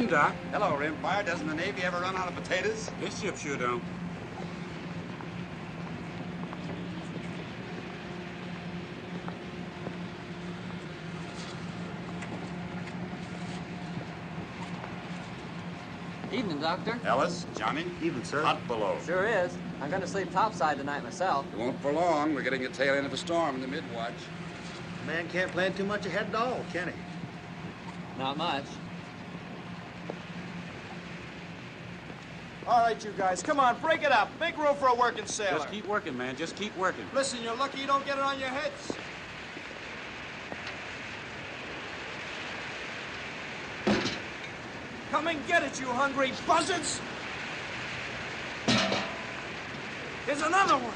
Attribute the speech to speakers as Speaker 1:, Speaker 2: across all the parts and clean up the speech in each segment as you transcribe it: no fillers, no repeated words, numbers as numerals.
Speaker 1: Evening, Doc.
Speaker 2: Hello, Rimfire. Doesn't the Navy ever run out of potatoes?
Speaker 1: This ship sure don't.
Speaker 3: Evening, Doctor.
Speaker 2: Ellis, Johnny.
Speaker 4: Evening, sir.
Speaker 2: Hot below.
Speaker 3: Sure is. I'm going to sleep topside tonight myself.
Speaker 2: It won't for long. We're getting the tail end of a storm in the mid-watch.
Speaker 4: A man can't plan too much ahead at all, can he?
Speaker 3: Not much.
Speaker 5: All right, you guys, come on, break it up. Make room for a working sailor.
Speaker 1: Just keep working, man. Just keep working.
Speaker 5: Listen, you're lucky you don't get it on your heads. Come and get it, you hungry buzzards! Here's another one.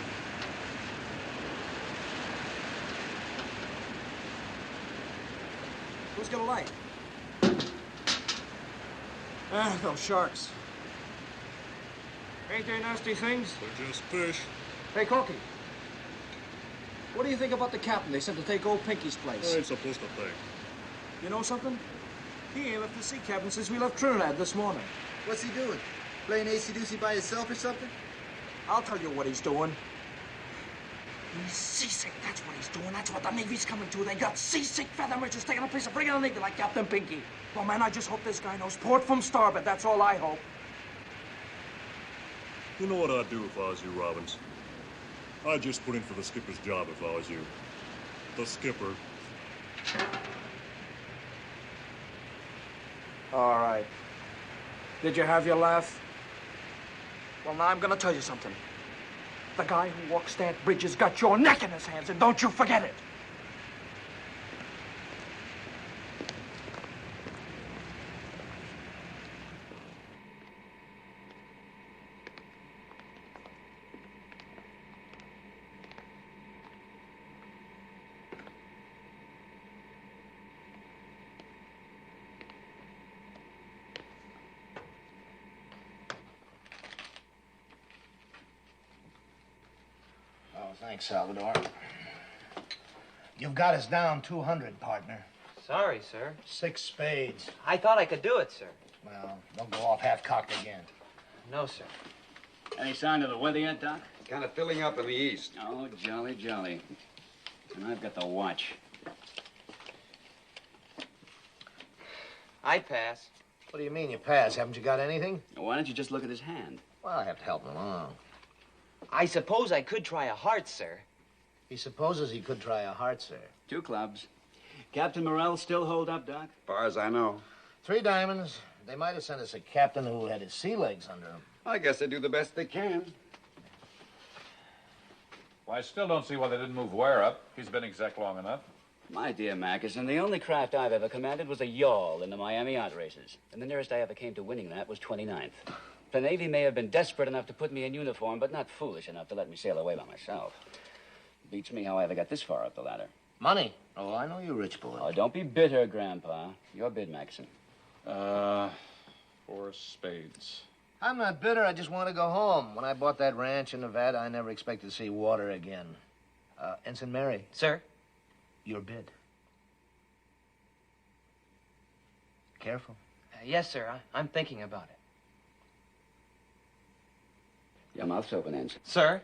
Speaker 5: Who's gonna light? Ah, those sharks. Ain't they nasty things?
Speaker 6: They're just fish.
Speaker 5: Hey, Corky. What do you think about the captain they sent to take old Pinky's place?
Speaker 6: I ain't supposed to think.
Speaker 5: You know something? He ain't left the sea cabin since we left Trinidad this morning.
Speaker 4: What's he doing? Playing AC/DC by himself or something?
Speaker 5: I'll tell you what he's doing. He's seasick. That's what he's doing. That's what the Navy's coming to. They got seasick feather merchants taking a place of friggin' Navy like Captain Pinky. Well, man, I just hope this guy knows port from starboard. That's all I hope.
Speaker 6: You know what I'd do if I was you, Robbins? I'd just put in for the skipper's job if I was you. The skipper.
Speaker 5: All right. Did you have your laugh? Well, now I'm gonna tell you something. The guy who walks that bridge has got your neck in his hands, and don't you forget it.
Speaker 4: Thanks, Salvador. You've got us down 200, partner.
Speaker 3: Sorry, sir.
Speaker 4: 6 spades.
Speaker 3: I thought I could do it, sir.
Speaker 4: Well, don't go off half-cocked again.
Speaker 3: No, sir.
Speaker 7: Any sign of the weather yet, Doc?
Speaker 2: Kind of filling up in the east.
Speaker 7: Oh, jolly, jolly. And I've got the watch.
Speaker 3: I'd pass.
Speaker 4: What do you mean you pass? Haven't you got anything?
Speaker 7: Why don't you just look at his hand?
Speaker 4: Well, I have to help him along.
Speaker 3: I suppose I could try a heart, sir.
Speaker 4: He supposes he could try a heart, sir.
Speaker 7: 2 clubs. Captain Morrell still hold up, Doc?
Speaker 2: As far as I know.
Speaker 4: 3 diamonds. They might have sent us a captain who had his sea legs under him.
Speaker 2: I guess they do the best they can.
Speaker 8: Well, I still don't see why they didn't move Ware up. He's been exec long enough.
Speaker 7: My dear Mackerson, the only craft I've ever commanded was a yawl in the Miami yacht races. And the nearest I ever came to winning that was 29th. The Navy may have been desperate enough to put me in uniform, but not foolish enough to let me sail away by myself. Beats me how I ever got this far up the ladder.
Speaker 4: Money? Oh, I know you rich boy.
Speaker 7: Oh, don't be bitter, Grandpa. Your bid, Mackerson.
Speaker 8: 4 spades.
Speaker 4: I'm not bitter. I just want to go home. When I bought that ranch in Nevada, I never expected to see water again. Ensign Mary.
Speaker 3: Sir?
Speaker 4: Your bid. Careful.
Speaker 3: Yes, sir. I'm thinking about it.
Speaker 7: Your mouth's open, Ensign.
Speaker 3: Sir?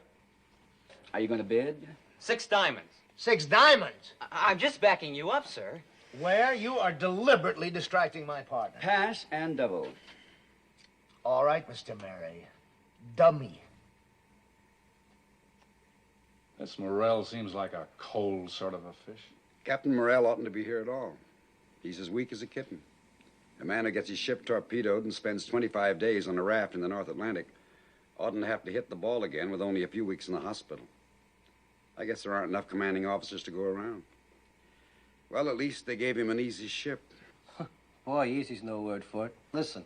Speaker 7: Are you going to bid?
Speaker 3: 6 diamonds.
Speaker 4: 6 diamonds?
Speaker 3: I'm just backing you up, sir.
Speaker 4: Where you are deliberately distracting my partner.
Speaker 7: Pass and double.
Speaker 4: All right, Mr. Mary. Dummy.
Speaker 8: This Morrell seems like a cold sort of a fish.
Speaker 2: Captain Morrell oughtn't to be here at all. He's as weak as a kitten. A man who gets his ship torpedoed and spends 25 days on a raft in the North Atlantic oughtn't to have to hit the ball again with only a few weeks in the hospital. I guess there aren't enough commanding officers to go around. Well, at least they gave him an easy ship.
Speaker 9: Boy, easy's no word for it. Listen,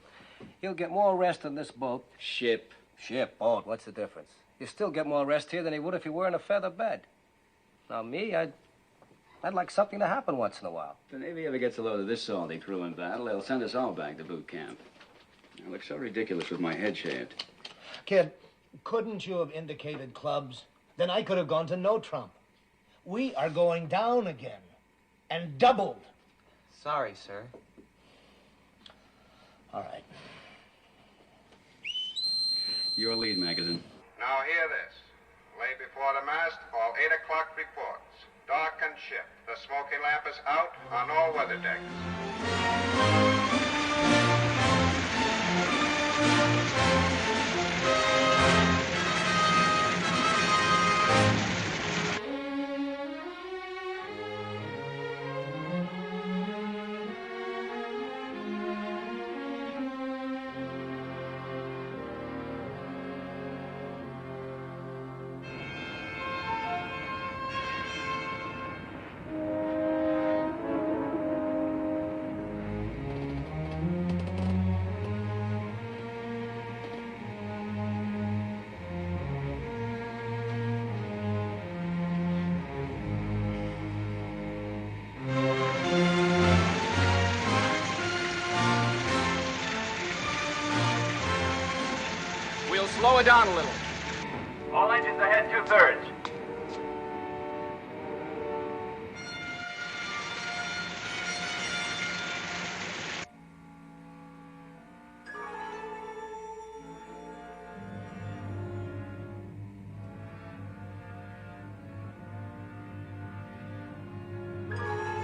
Speaker 9: he'll get more rest on this boat.
Speaker 7: Ship.
Speaker 9: Ship, boat, what's the difference? He'll still get more rest here than he would if he were in a feather bed. Now, me, I'd like something to happen once in a while.
Speaker 7: If the Navy ever gets a load of this salty crew in battle, they'll send us all back to boot camp. I look so ridiculous with my head shaved.
Speaker 4: Kid, couldn't you have indicated clubs? Then I could have gone to no trump. We are going down again. And doubled.
Speaker 3: Sorry, sir.
Speaker 4: All right.
Speaker 7: Your lead, Magazine.
Speaker 10: Now hear this. Lay before the mast, all 8 o'clock reports. Darkened ship. The smoking lamp is out on all weather decks.
Speaker 3: We'll slow it down a little.
Speaker 11: All engines ahead 2/3.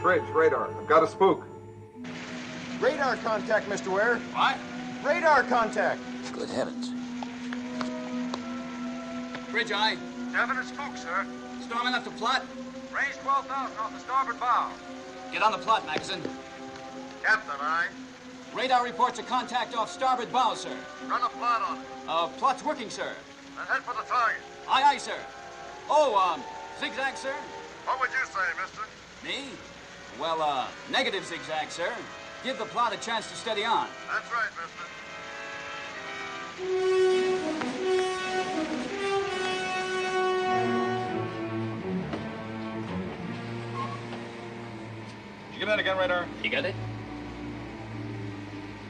Speaker 10: Bridge, radar. I've got a spook.
Speaker 11: Radar contact, Mr. Ware.
Speaker 3: What?
Speaker 11: Radar contact.
Speaker 4: Good heavens.
Speaker 3: Bridge eye.
Speaker 10: Definite spook, sir.
Speaker 3: Storm enough to plot?
Speaker 10: Range 12,000 off the starboard bow.
Speaker 3: Get on the plot, Magazine.
Speaker 10: Captain, aye.
Speaker 3: Radar reports a contact off starboard bow, sir.
Speaker 10: Run a plot on it.
Speaker 3: Plot's working, sir.
Speaker 10: Then head for the target.
Speaker 3: Aye, aye, sir. Oh, zigzag, sir?
Speaker 10: What would you say, mister?
Speaker 3: Me? Well, negative zigzag, sir. Give the plot a chance to steady on.
Speaker 10: That's right, mister.
Speaker 8: Did you get that again, radar?
Speaker 7: You got it?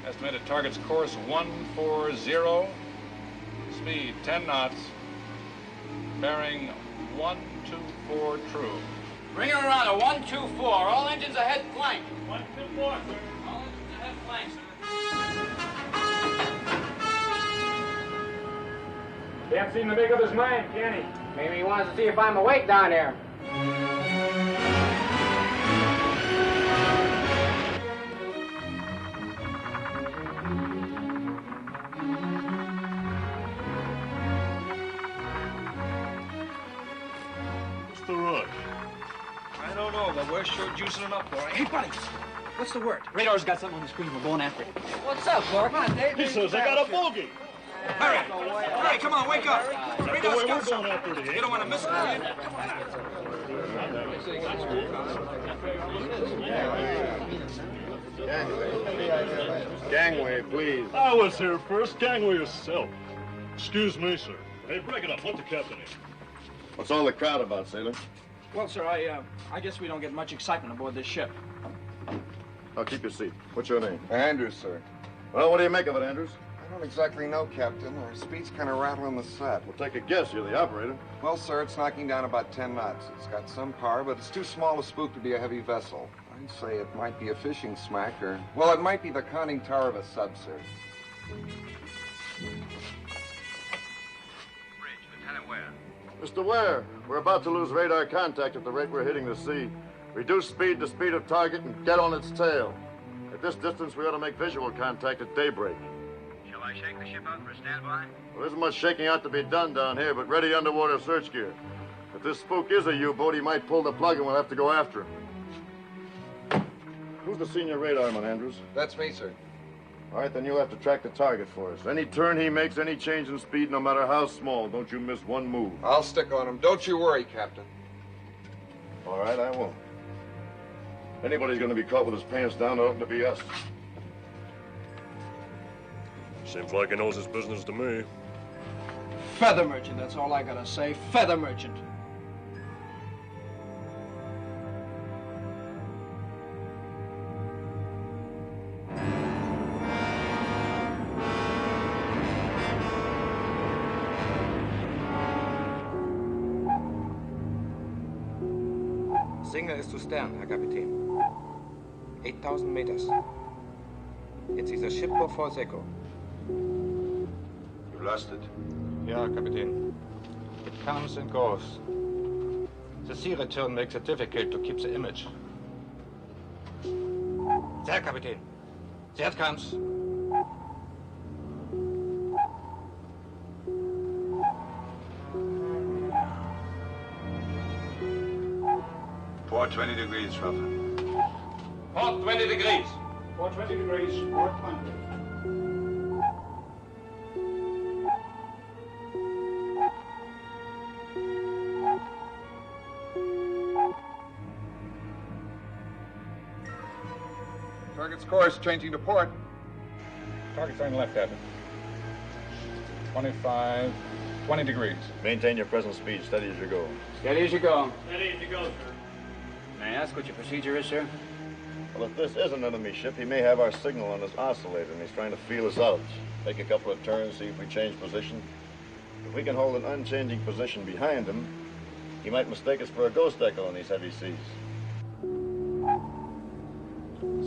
Speaker 8: Estimated target's course 140. Speed 10 knots. Bearing 124 true.
Speaker 3: Bring her around a 124. All engines ahead flank.
Speaker 11: 124, sir.
Speaker 3: All engines ahead flank, sir.
Speaker 11: Can't seem to make up his mind, can he?
Speaker 3: Maybe he wants to see if I'm awake down there.
Speaker 6: What's the rush?
Speaker 5: I don't know, but we're sure juicing it up for it. Hey, buddy, what's the word?
Speaker 3: Radar's got something on the screen. We're going after it.
Speaker 4: What's up, Clark? Come on, Dave.
Speaker 6: He says I got a bogey.
Speaker 5: Hurry! Hurry, come on, wake up! Radar's got something.
Speaker 6: After the
Speaker 5: You don't want to miss it, do you?
Speaker 10: Gangway, please.
Speaker 6: I was here first. Gangway yourself. Excuse me, sir. Hey, break it up. Let the captain in.
Speaker 10: What's all the crowd about, sailor?
Speaker 5: Well, sir, I guess we don't get much excitement aboard this ship.
Speaker 10: Now, keep your seat. What's your name?
Speaker 12: Andrews, sir.
Speaker 10: Well, what do you make of it, Andrews?
Speaker 12: I don't exactly know, Captain. Our speed's kind of rattling the set.
Speaker 10: We'll take a guess. You're the operator.
Speaker 12: Well, sir, it's knocking down about 10 knots. It's got some power, but it's too small a spook to be a heavy vessel. I'd say it might be a fishing smack, or... well, it might be the conning tower of a sub, sir.
Speaker 10: Bridge, Lieutenant Ware. Mr. Ware, we're about to lose radar contact at the rate we're hitting the sea. Reduce speed to speed of target and get on its tail. At this distance, we ought to make visual contact at daybreak.
Speaker 11: Shall I shake the ship out for a standby?
Speaker 10: Well, there isn't much shaking out to be done down here, but ready underwater search gear. If this spook is a U-boat, he might pull the plug and we'll have to go after him. Who's the senior radarman, Andrews?
Speaker 12: That's me, sir.
Speaker 10: All right, then you'll have to track the target for us. Any turn he makes, any change in speed, no matter how small, don't you miss one move.
Speaker 12: I'll stick on him. Don't you worry, Captain.
Speaker 10: All right, I won't. Anybody's going to be caught with his pants down, it ought to be us.
Speaker 6: Seems like he knows his business to me.
Speaker 5: Feather merchant, that's all I gotta say. Feather merchant.
Speaker 13: Signal ist zu Stern, Herr Kapitän. 8,000 meters. It is a ship for false echo.
Speaker 12: You lost it.
Speaker 13: Yeah, Captain. It comes and goes. The sea return makes it difficult to keep the image. There, Captain. There it comes.
Speaker 12: Port 20 degrees, Robby.
Speaker 13: Port 20 degrees.
Speaker 11: Port 20 degrees, port 20.
Speaker 12: Target's course changing to port.
Speaker 8: Target's on left, Captain. 25, 20 degrees.
Speaker 10: Maintain your present speed, steady as you go.
Speaker 7: Steady as you go.
Speaker 11: Steady as you go, sir.
Speaker 7: May I ask what your procedure is, sir?
Speaker 10: Well, if this is an enemy ship, he may have our signal on his oscillator, and he's trying to feel us out. Take a couple of turns, see if we change position. If we can hold an unchanging position behind him, he might mistake us for a ghost echo in these heavy seas.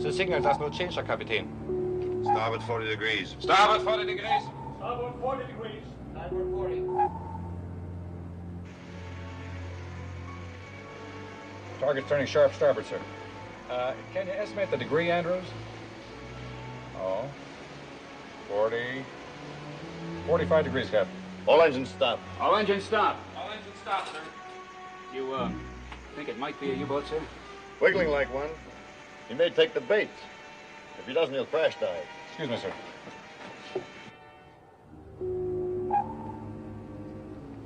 Speaker 13: The signal does not change, Captain.
Speaker 12: Starboard 40 degrees.
Speaker 13: Starboard 40 degrees.
Speaker 11: Starboard 40 degrees.
Speaker 9: Starboard 40.
Speaker 8: Target's turning sharp starboard, sir. Can you estimate the degree, Andrews? Oh, 40, 45 degrees, Captain.
Speaker 10: All engines stop.
Speaker 7: All engines stop.
Speaker 13: All engines stop, sir.
Speaker 7: You, think it might be a U-boat, sir?
Speaker 10: Wiggling like one. He may take the bait. If he doesn't, he'll crash dive.
Speaker 8: Excuse me, sir.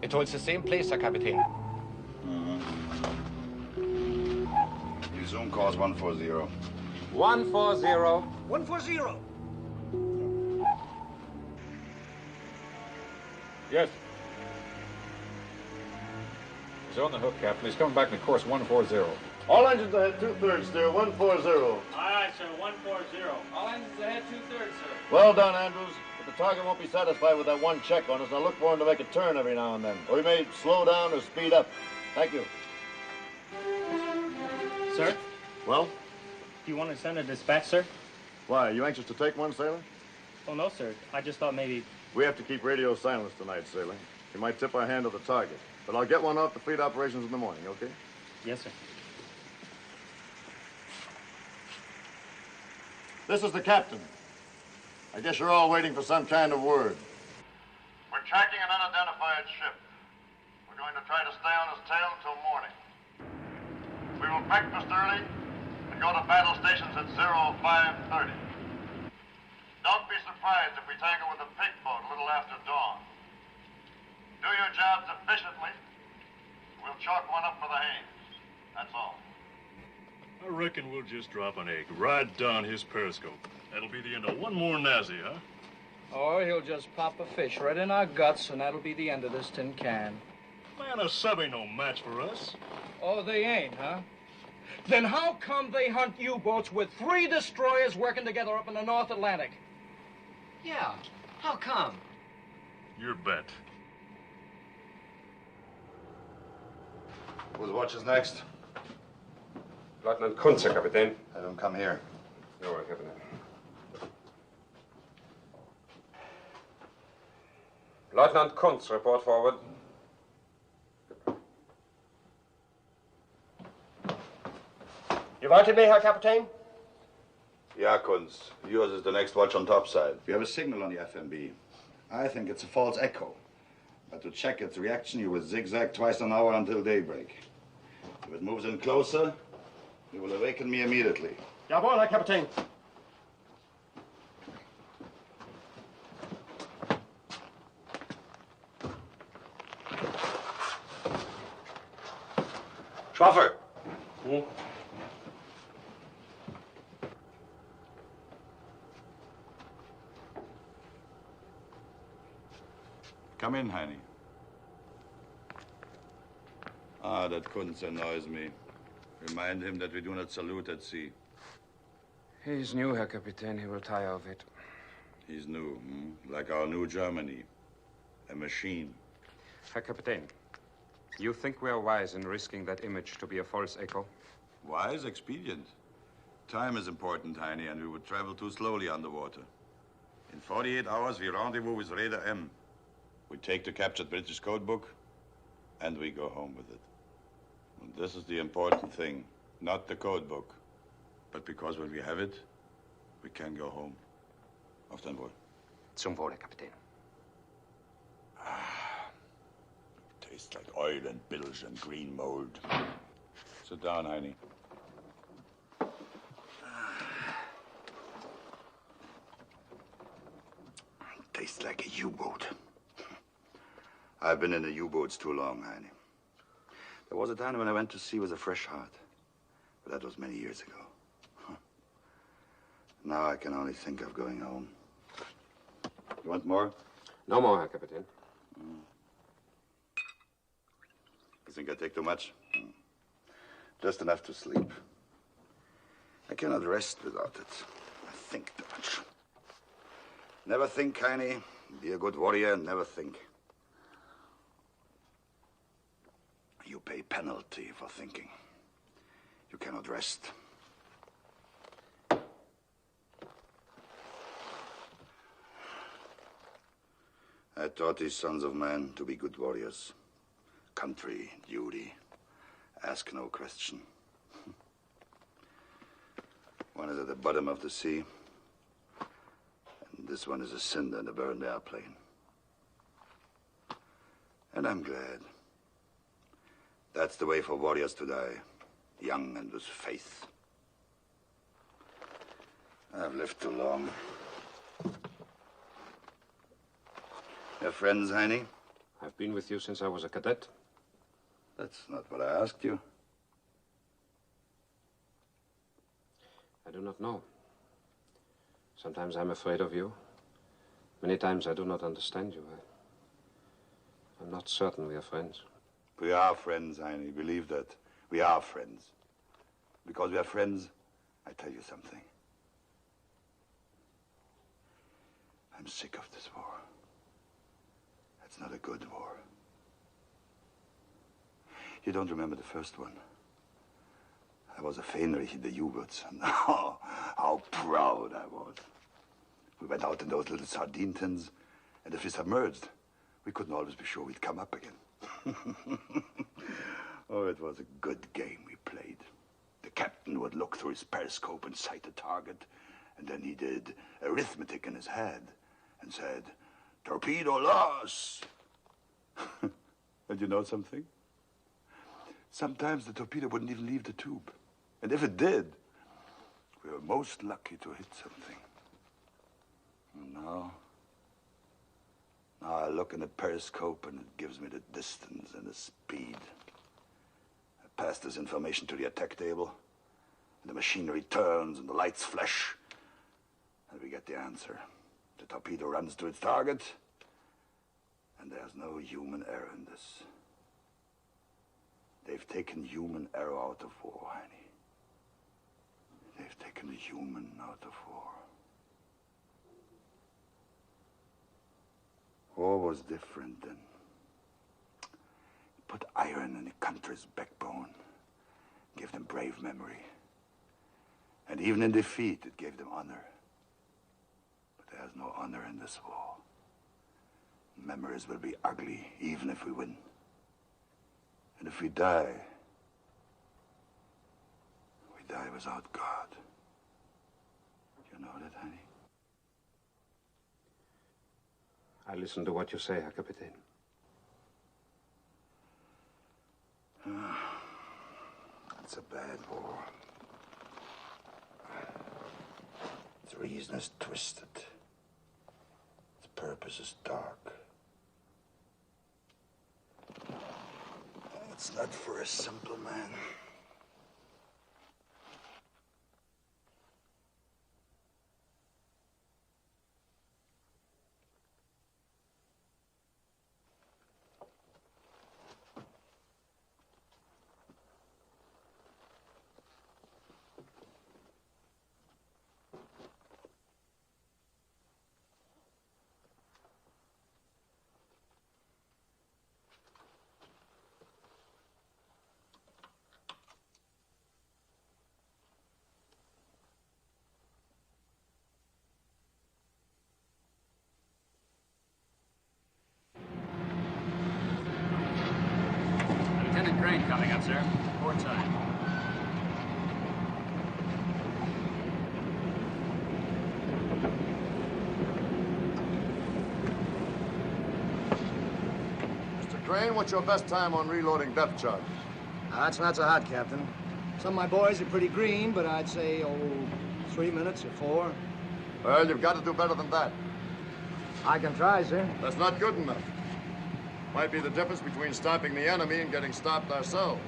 Speaker 13: It holds the same place, Captain.
Speaker 12: Your zoom calls 140.
Speaker 13: 140.
Speaker 4: 140.
Speaker 8: Yes. He's on the hook, Captain. He's coming back to course 140.
Speaker 10: All engines ahead, 2/3 steer, 140.
Speaker 11: Aye, sir, 140.
Speaker 13: All engines ahead, 2/3, sir.
Speaker 10: Well done, Andrews. But the target won't be satisfied with that one check on us. Now look for him to make a turn every now and then. Or he may slow down or speed up. Thank you.
Speaker 11: Sir,
Speaker 10: Well?
Speaker 11: do you want to send a dispatch, sir?
Speaker 10: Why, you anxious to take one, sailor?
Speaker 11: Oh, no, sir. I just thought maybe...
Speaker 10: We have to keep radio silence tonight, sailor. You might tip our hand to the target. But I'll get one off the fleet operations in the morning, okay?
Speaker 11: Yes, sir.
Speaker 10: This is the captain. I guess you're all waiting for some kind of word. We're tracking an unidentified ship. We're going to try to stay on his tail until morning. We will breakfast early and go to battle stations at 0530. Don't be surprised if we tangle with a pig boat a little after dawn. Do your jobs efficiently. We'll chalk one up for the Haines. That's all.
Speaker 6: I reckon we'll just drop an egg right down his periscope. That'll be the end of one more Nazi, huh?
Speaker 9: Or he'll just pop a fish right in our guts, and that'll be the end of this tin can.
Speaker 6: Man, a sub ain't no match for us.
Speaker 9: Oh, they ain't, huh? Then how come they hunt U-boats with 3 destroyers working together up in the North Atlantic?
Speaker 14: Yeah, how come?
Speaker 6: Your bet.
Speaker 12: Whose watch is next?
Speaker 15: Lieutenant Kunze, Kapitän.
Speaker 12: Have him come here.
Speaker 15: Jawohl, Kapitän. Lieutenant Kunze, report forward.
Speaker 16: You wanted me, Herr Kapitän?
Speaker 12: Yeah, Kunz. Yours is the next watch on topside. We have a signal on the FMB. I think it's a false echo. But to check its reaction, you will zigzag twice an hour until daybreak. If it moves in closer, you will awaken me immediately.
Speaker 16: Jawohl, Herr Kapitän.
Speaker 15: Schwaffer!
Speaker 10: Come in, Heine. Ah, that Kunz annoys me. Remind him that we do not salute at sea.
Speaker 15: He's new, Herr Kapitän. He will tire of it.
Speaker 10: He's new, like our new Germany. A machine.
Speaker 15: Herr Kapitän, you think we are wise in risking that image to be a false echo?
Speaker 10: Wise, expedient.
Speaker 12: Time is important, Heine, and we would travel too slowly underwater. In 48 hours, we rendezvous with Raider M. We take the captured British code book, and we go home with it. And this is the important thing, not the code book, but because when we have it, we can go home. Auf dein Wohl.
Speaker 16: Zum Wohle, Kapitän.
Speaker 12: Tastes like oil and bilge and green mold. Sit down, Heine. Tastes like a U-boat. I've been in the U-boats too long, Heine. There was a time when I went to sea with a fresh heart. But that was many years ago. Now I can only think of going home. You want more?
Speaker 16: No more, Herr Kapitän.
Speaker 12: You think I take too much? Just enough to sleep. I cannot rest without it. I think too much. Never think, Heine. Be a good warrior and never think. You pay penalty for thinking. You cannot rest. I taught these sons of men to be good warriors. Country, duty, ask no question. One is at the bottom of the sea, and this one is a cinder in a burned airplane. And I'm glad. That's the way for warriors to die, young and with faith. I've lived too long. Your friends, Heine?
Speaker 16: I've been with you since I was a cadet.
Speaker 12: That's not what I asked you.
Speaker 16: I do not know. Sometimes I'm afraid of you. Many times I do not understand you. I'm not certain we are friends.
Speaker 12: We are friends, Heine. Believe that. We are friends. Because we are friends, I tell you something. I'm sick of this war. It's not a good war. You don't remember the first one. I was a Fähnrich in the U-boats, and how proud I was. We went out in those little sardine tins, and if we submerged, we couldn't always be sure we'd come up again. Oh, it was a good game we played. The captain would look through his periscope and sight a target, and then he did arithmetic in his head and said, "Torpedo loss." And you know something? Sometimes the torpedo wouldn't even leave the tube. And if it did, we were most lucky to hit something. And now I look in the periscope and it gives me the distance and the speed. I pass this information to the attack table, and the machinery turns and the lights flash, and we get the answer. The torpedo runs to its target, and there's no human error in this. They've taken human error out of war, Heine. They've taken the human out of war. War was different then. It put iron in a country's backbone, gave them brave memory. And even in defeat, it gave them honor. But there's no honor in this war. Memories will be ugly, even if we win. And if we die, we die without God. You know that, honey?
Speaker 16: I listen to what you say, Herr Kapitän.
Speaker 12: It's a bad war. Its reason is twisted. Its purpose is dark. It's not for a simple man.
Speaker 3: train coming up, sir. Port time.
Speaker 10: Mr. Crane, what's your best time on reloading depth charges?
Speaker 4: That's not so hot, Captain. Some of my boys are pretty green, but I'd say, 3 minutes or 4.
Speaker 10: Well, you've got to do better than that.
Speaker 4: I can try, sir.
Speaker 10: That's not good enough. Might be the difference between stopping the enemy and getting stopped ourselves.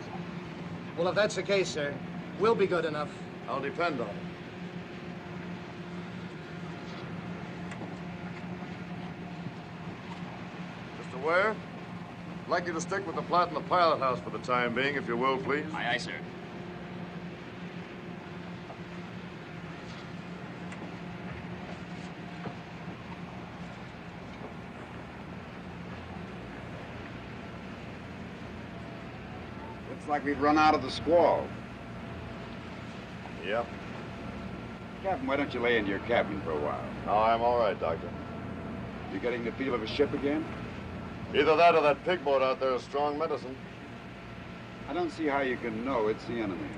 Speaker 4: Well, if that's the case, sir, we'll be good enough.
Speaker 10: I'll depend on it. Mr. Ware, I'd like you to stick with the plot in the pilot house for the time being, if you will, please.
Speaker 3: Aye, aye, sir.
Speaker 2: Looks like we've run out of the squall.
Speaker 10: Yep.
Speaker 2: Captain, why don't you lay into your cabin for a while?
Speaker 10: No, I'm all right, Doctor.
Speaker 2: You getting the feel of a ship again?
Speaker 10: Either that or that pig boat out there is strong medicine.
Speaker 2: I don't see how you can know it's the enemy.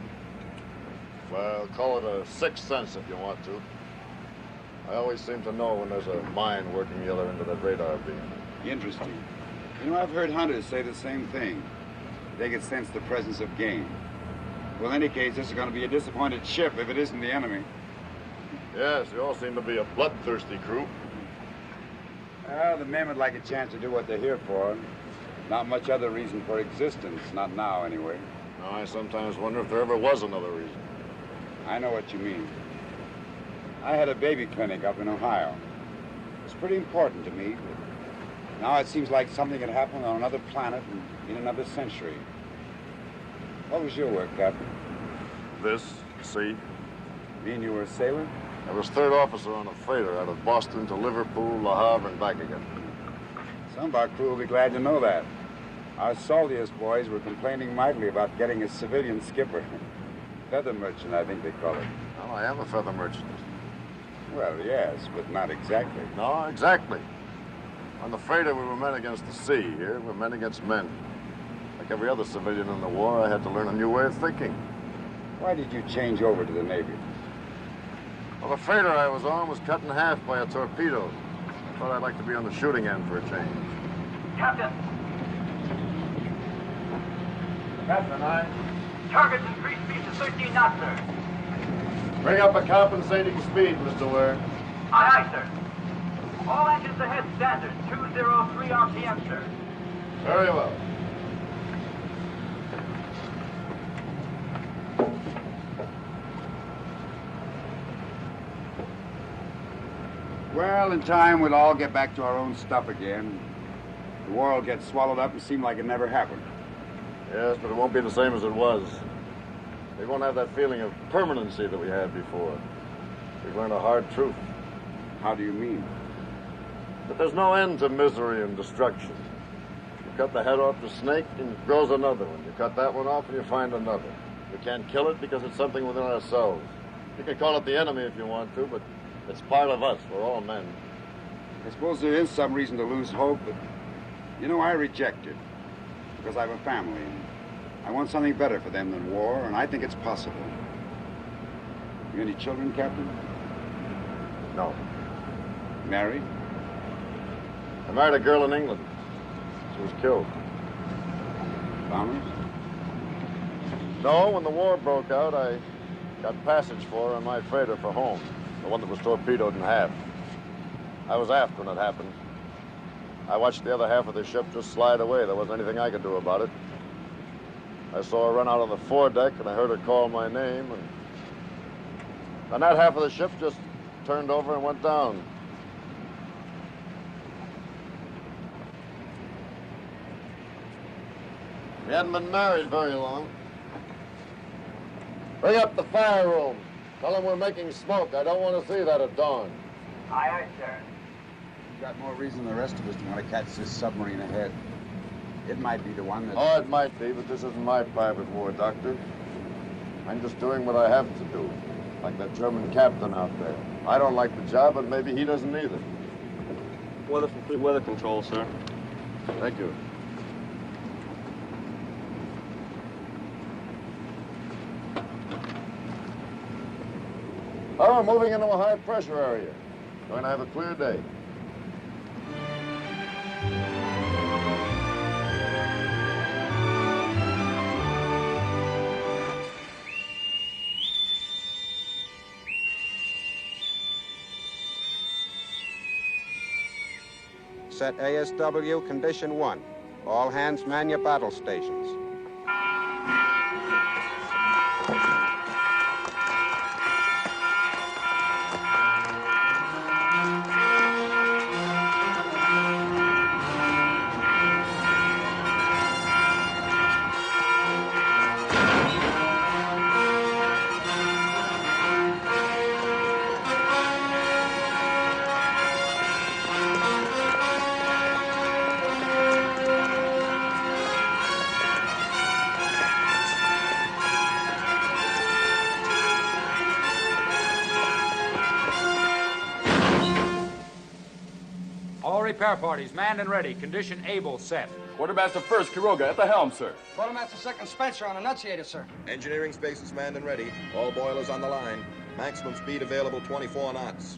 Speaker 10: Well, call it a sixth sense if you want to. I always seem to know when there's a mine working the other end of that radar beam.
Speaker 2: Interesting. You know, I've heard hunters say the same thing. They can sense the presence of game. Well, in any case, this is going to be a disappointed ship if it isn't the enemy.
Speaker 10: Yes, you all seem to be a bloodthirsty crew.
Speaker 2: The men would like a chance to do what they're here for. Not much other reason for existence, not now anyway.
Speaker 10: No, I sometimes wonder if there ever was another reason.
Speaker 2: I know what you mean. I had a baby clinic up in Ohio. It's pretty important to me, but now it seems like something had happened on another planet and in another century. What was your work, Captain?
Speaker 10: This, see?
Speaker 2: You mean you were a sailor?
Speaker 10: I was third officer on a freighter out of Boston to Liverpool, Le Havre, and back again.
Speaker 2: Some of our crew will be glad to know that. Our saltiest boys were complaining mightily about getting a civilian skipper. Feather merchant, I think they call it.
Speaker 10: Well, I am a feather merchant.
Speaker 2: Well, yes, but not exactly.
Speaker 10: No, exactly. On the freighter, we were men against the sea. Here, we're men against men. Like every other civilian in the war, I had to learn a new way of thinking.
Speaker 2: Why did you change over to the Navy?
Speaker 10: Well, the freighter I was on was cut in half by a torpedo. I thought I'd like to be on the shooting end for a change.
Speaker 17: Captain!
Speaker 10: Captain,
Speaker 17: Target's increased speed to 13 knots, sir.
Speaker 10: Bring up a compensating speed, Mr. Ware.
Speaker 17: Aye, aye, sir. All engines ahead standard, 203 RPM, sir.
Speaker 10: Very well.
Speaker 2: Well, in time, we'll all get back to our own stuff again. The war will get swallowed up and seem like it never happened.
Speaker 10: Yes, but it won't be the same as it was. We won't have that feeling of permanency that we had before. We've learned a hard truth.
Speaker 2: How do you mean?
Speaker 10: That there's no end to misery and destruction. You cut the head off the snake and it grows another one. You cut that one off and you find another. We can't kill it because it's something within ourselves. You can call it the enemy if you want to, but it's part of us. We're all men.
Speaker 2: I suppose there is some reason to lose hope, but, you know, I reject it. Because I have a family, and I want something better for them than war, and I think it's possible. You any children, Captain?
Speaker 10: No.
Speaker 2: Married?
Speaker 10: I married a girl in England. She was killed.
Speaker 2: Bombers?
Speaker 10: No, when the war broke out, I got passage for her on my freighter for home. The one that was torpedoed in half. I was aft when it happened. I watched the other half of the ship just slide away. There wasn't anything I could do about it. I saw her run out on the foredeck, and I heard her call my name, and that half of the ship just turned over and went down. We hadn't been married very long. Bring up the fire room. Tell them we're making smoke. I don't want to see that at dawn.
Speaker 17: Aye, aye, sir.
Speaker 2: You've got more reason than the rest of us to want to catch this submarine ahead. It might be the one that...
Speaker 10: Oh, it might be, but this isn't my private war, Doctor. I'm just doing what I have to do, like that German captain out there. I don't like the job, but maybe he doesn't either.
Speaker 11: Weather control, sir.
Speaker 10: Thank you. Oh, moving into a high-pressure area. Going to have a clear day.
Speaker 15: Set ASW Condition 1. All hands man your battle stations.
Speaker 8: All repair parties manned and ready. Condition able, set.
Speaker 18: Quartermaster first, Quiroga, at the helm, sir.
Speaker 9: Quartermaster second, Spencer on enunciator, sir.
Speaker 19: Engineering spaces manned and ready. All boilers on the line. Maximum speed available 24 knots.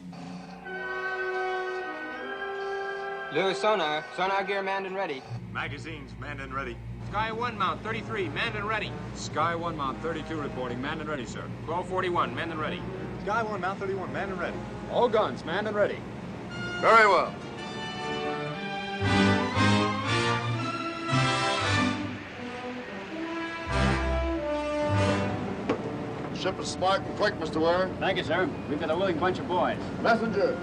Speaker 14: Lewis sonar. Sonar gear manned and ready.
Speaker 6: Magazines manned and ready.
Speaker 14: Sky 1 mount 33, manned and ready.
Speaker 8: Sky 1 mount 32 reporting, manned and ready, sir.
Speaker 14: 1241, manned and ready.
Speaker 6: Sky 1 mount 31 manned and ready.
Speaker 8: All guns manned and ready.
Speaker 10: Very well. Ship is smart and quick, Mr. Ware.
Speaker 3: Thank you, sir. We've got a willing bunch of boys.
Speaker 10: Messenger.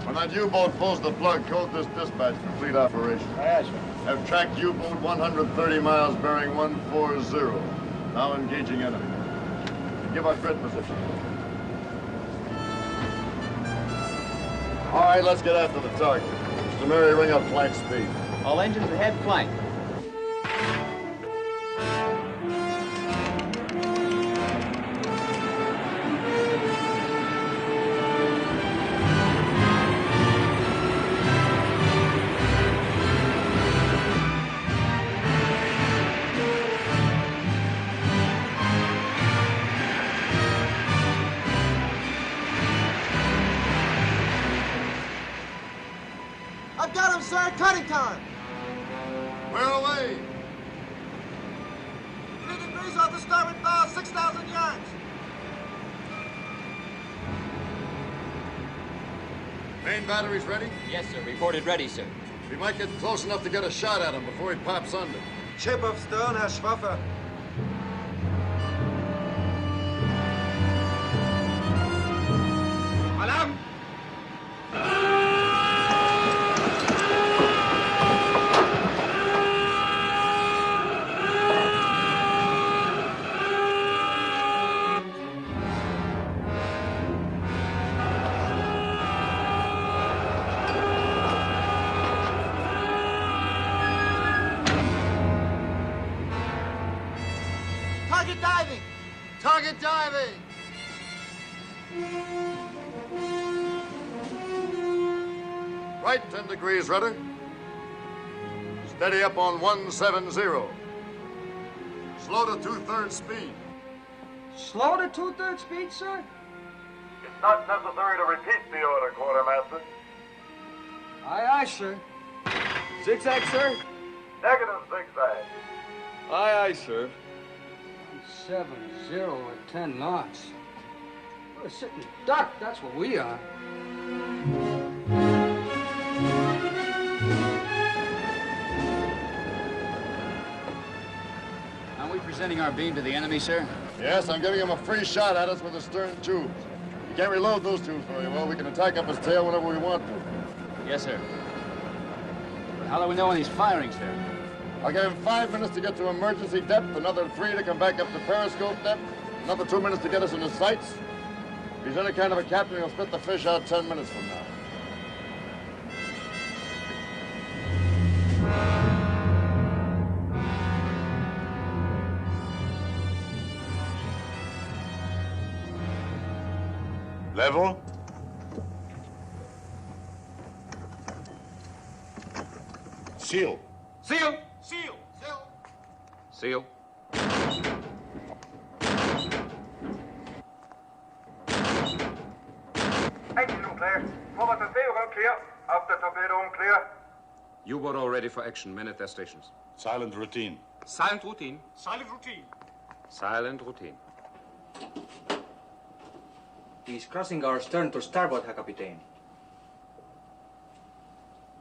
Speaker 10: When that U-boat pulls the plug, code this dispatch for fleet operation.
Speaker 3: Yes, sir.
Speaker 10: Have tracked U-boat 130 miles bearing 140. Now engaging enemy. Give our grid position. All right, let's get after the target. Mr. Mary, ring up flank speed.
Speaker 3: All engines ahead, flank.
Speaker 5: I've got him, sir. Cutting time.
Speaker 10: Where away?
Speaker 5: 3 degrees off the starboard bow, 6,000 yards.
Speaker 10: Main batteries ready?
Speaker 14: Yes, sir. Reported ready, sir.
Speaker 10: We might get close enough to get a shot at him before he pops under.
Speaker 5: Chip of stern, Herr Schwaffer.
Speaker 14: Alarm!
Speaker 5: Target diving.
Speaker 10: Target diving. Right 10 degrees, rudder. Steady up on 170. Slow to 2/3 speed.
Speaker 9: Slow to 2/3 speed, sir?
Speaker 10: It's not necessary to repeat the order, Quartermaster.
Speaker 9: Aye, aye, sir.
Speaker 18: Zigzag, sir?
Speaker 10: Negative zigzag.
Speaker 18: Aye, aye, sir.
Speaker 9: 70 at 10 knots. We're sitting duck, that's what we are.
Speaker 3: Are we presenting our beam to the enemy, sir?
Speaker 10: Yes, I'm giving him a free shot at us with the stern tubes. You can't reload those tubes very well. We can attack up his tail whenever we want to.
Speaker 3: Yes, sir. But how do we know when he's firing, sir?
Speaker 10: I'll give him 5 minutes to get to emergency depth, another 3 to come back up to periscope depth, another 2 minutes to get us in his sights. If he's any kind of a captain, he'll spit the fish out 10 minutes from now.
Speaker 6: Level. Seal.
Speaker 14: Seal!
Speaker 5: Seal. Seal.
Speaker 15: Seal.
Speaker 20: room clear?
Speaker 16: U-boat all ready for action. Men at their stations.
Speaker 6: Silent routine.
Speaker 16: Silent routine.
Speaker 11: Silent routine.
Speaker 16: Silent routine.
Speaker 21: He's crossing our stern to starboard, Herr Kapitän.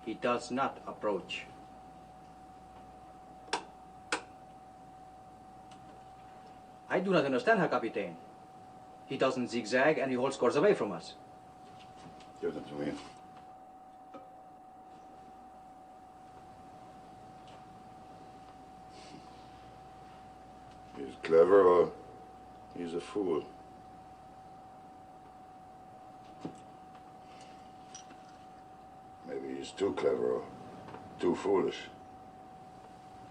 Speaker 21: He does not approach. I do not understand, Herr Kapitän. He doesn't zigzag and he holds course away from us.
Speaker 12: Give them to me. He's clever or he's a fool. Maybe he's too clever or too foolish.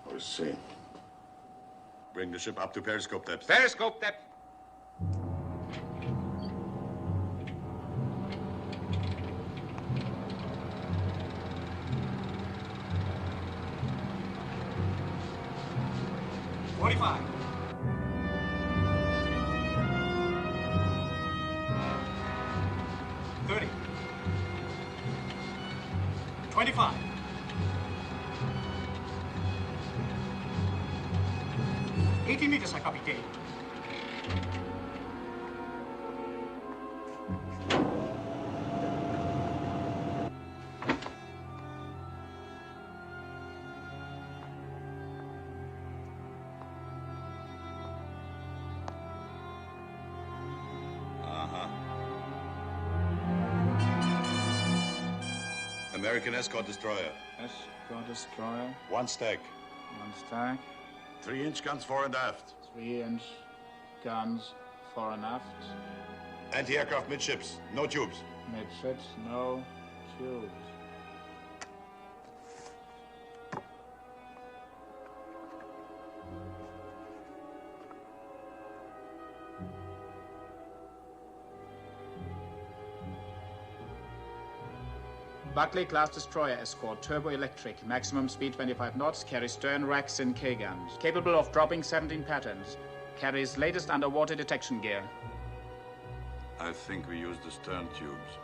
Speaker 12: We'll see.
Speaker 6: Bring the ship up to periscope depth.
Speaker 16: Periscope depth.
Speaker 11: $45. 30. 25. 80 meters, Herr Kapitän.
Speaker 6: American escort destroyer.
Speaker 22: Escort destroyer.
Speaker 6: One stack.
Speaker 22: One stack.
Speaker 6: 3-inch guns fore and aft.
Speaker 22: 3-inch guns fore and aft.
Speaker 6: Anti-aircraft midships. No tubes.
Speaker 22: Midships, no tubes. Buckley-class destroyer escort, turbo-electric, maximum speed 25 knots, carries stern racks and K-guns. Capable of dropping 17 patterns. Carries latest underwater detection gear.
Speaker 6: I think we use the stern tubes.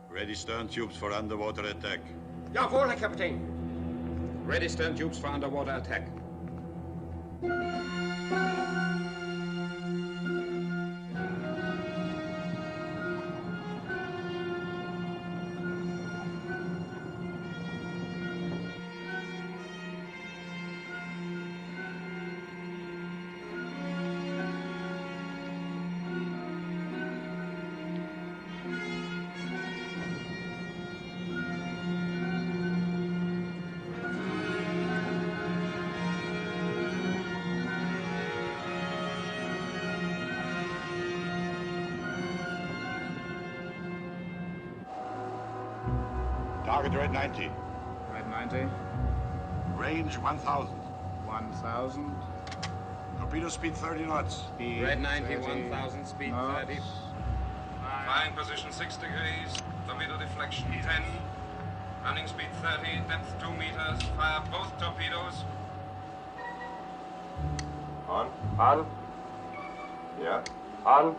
Speaker 6: Ready stern tubes for underwater attack.
Speaker 16: Jawohl, Herr Kapitän. Ready stern tubes for underwater attack.
Speaker 6: Target red 90.
Speaker 22: Red 90.
Speaker 6: Range 1,000.
Speaker 22: 1,000.
Speaker 6: Torpedo speed 30 knots.
Speaker 22: Speed
Speaker 16: Red 90,
Speaker 22: 30
Speaker 16: 1,000, speed
Speaker 22: knots.
Speaker 16: 30. Flying position 6 degrees. Torpedo deflection 10. Running speed 30, depth 2 meters. Fire both torpedoes.
Speaker 18: On.
Speaker 14: On.
Speaker 18: Yeah.
Speaker 14: On.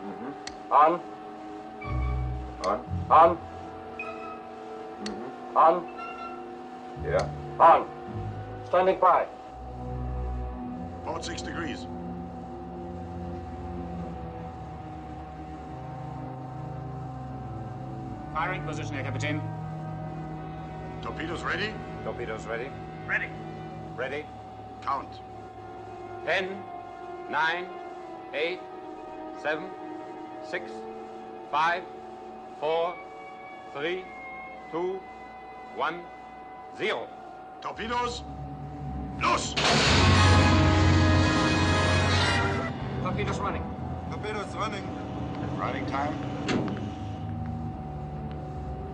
Speaker 18: Mm-hmm.
Speaker 14: On.
Speaker 18: On.
Speaker 14: On.
Speaker 18: Mm-hmm.
Speaker 14: On.
Speaker 18: Yeah.
Speaker 14: On. Standing by.
Speaker 6: Port 6 degrees.
Speaker 22: Firing position, Herr Kapitän.
Speaker 6: Torpedoes ready?
Speaker 16: Torpedoes ready.
Speaker 11: Ready.
Speaker 16: Ready.
Speaker 6: Count.
Speaker 16: 10, 9, 8, 7, 6, 5, 4, 3, 2, 1, 0.
Speaker 6: Torpedoes. Los!
Speaker 11: Torpedoes running.
Speaker 6: Torpedoes running. Running time.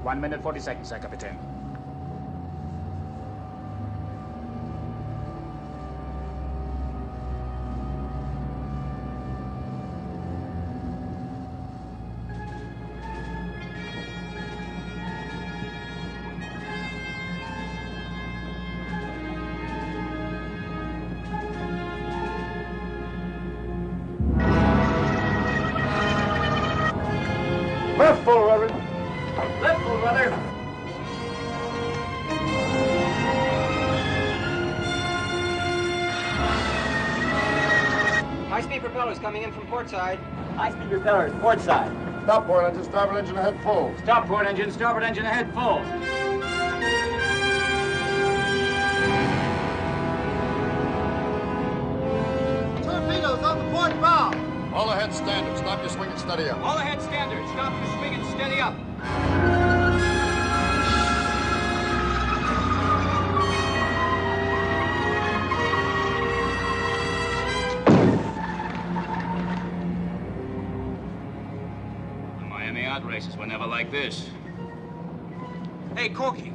Speaker 22: 1 minute 40 seconds, Herr Kapitän.
Speaker 18: Left full, Reverend.
Speaker 17: Left full, brother.
Speaker 14: High-speed propellers coming in from port side.
Speaker 3: High-speed propellers, port side.
Speaker 10: Stop port engine, starboard engine ahead full.
Speaker 3: Stop port engine, starboard engine ahead full.
Speaker 5: Torpedoes on the port bow.
Speaker 10: All ahead standard. Stop your swing and steady up.
Speaker 3: All ahead standard. Stop your swing and steady up. The Miami yacht races were never like this.
Speaker 5: Hey, Corky.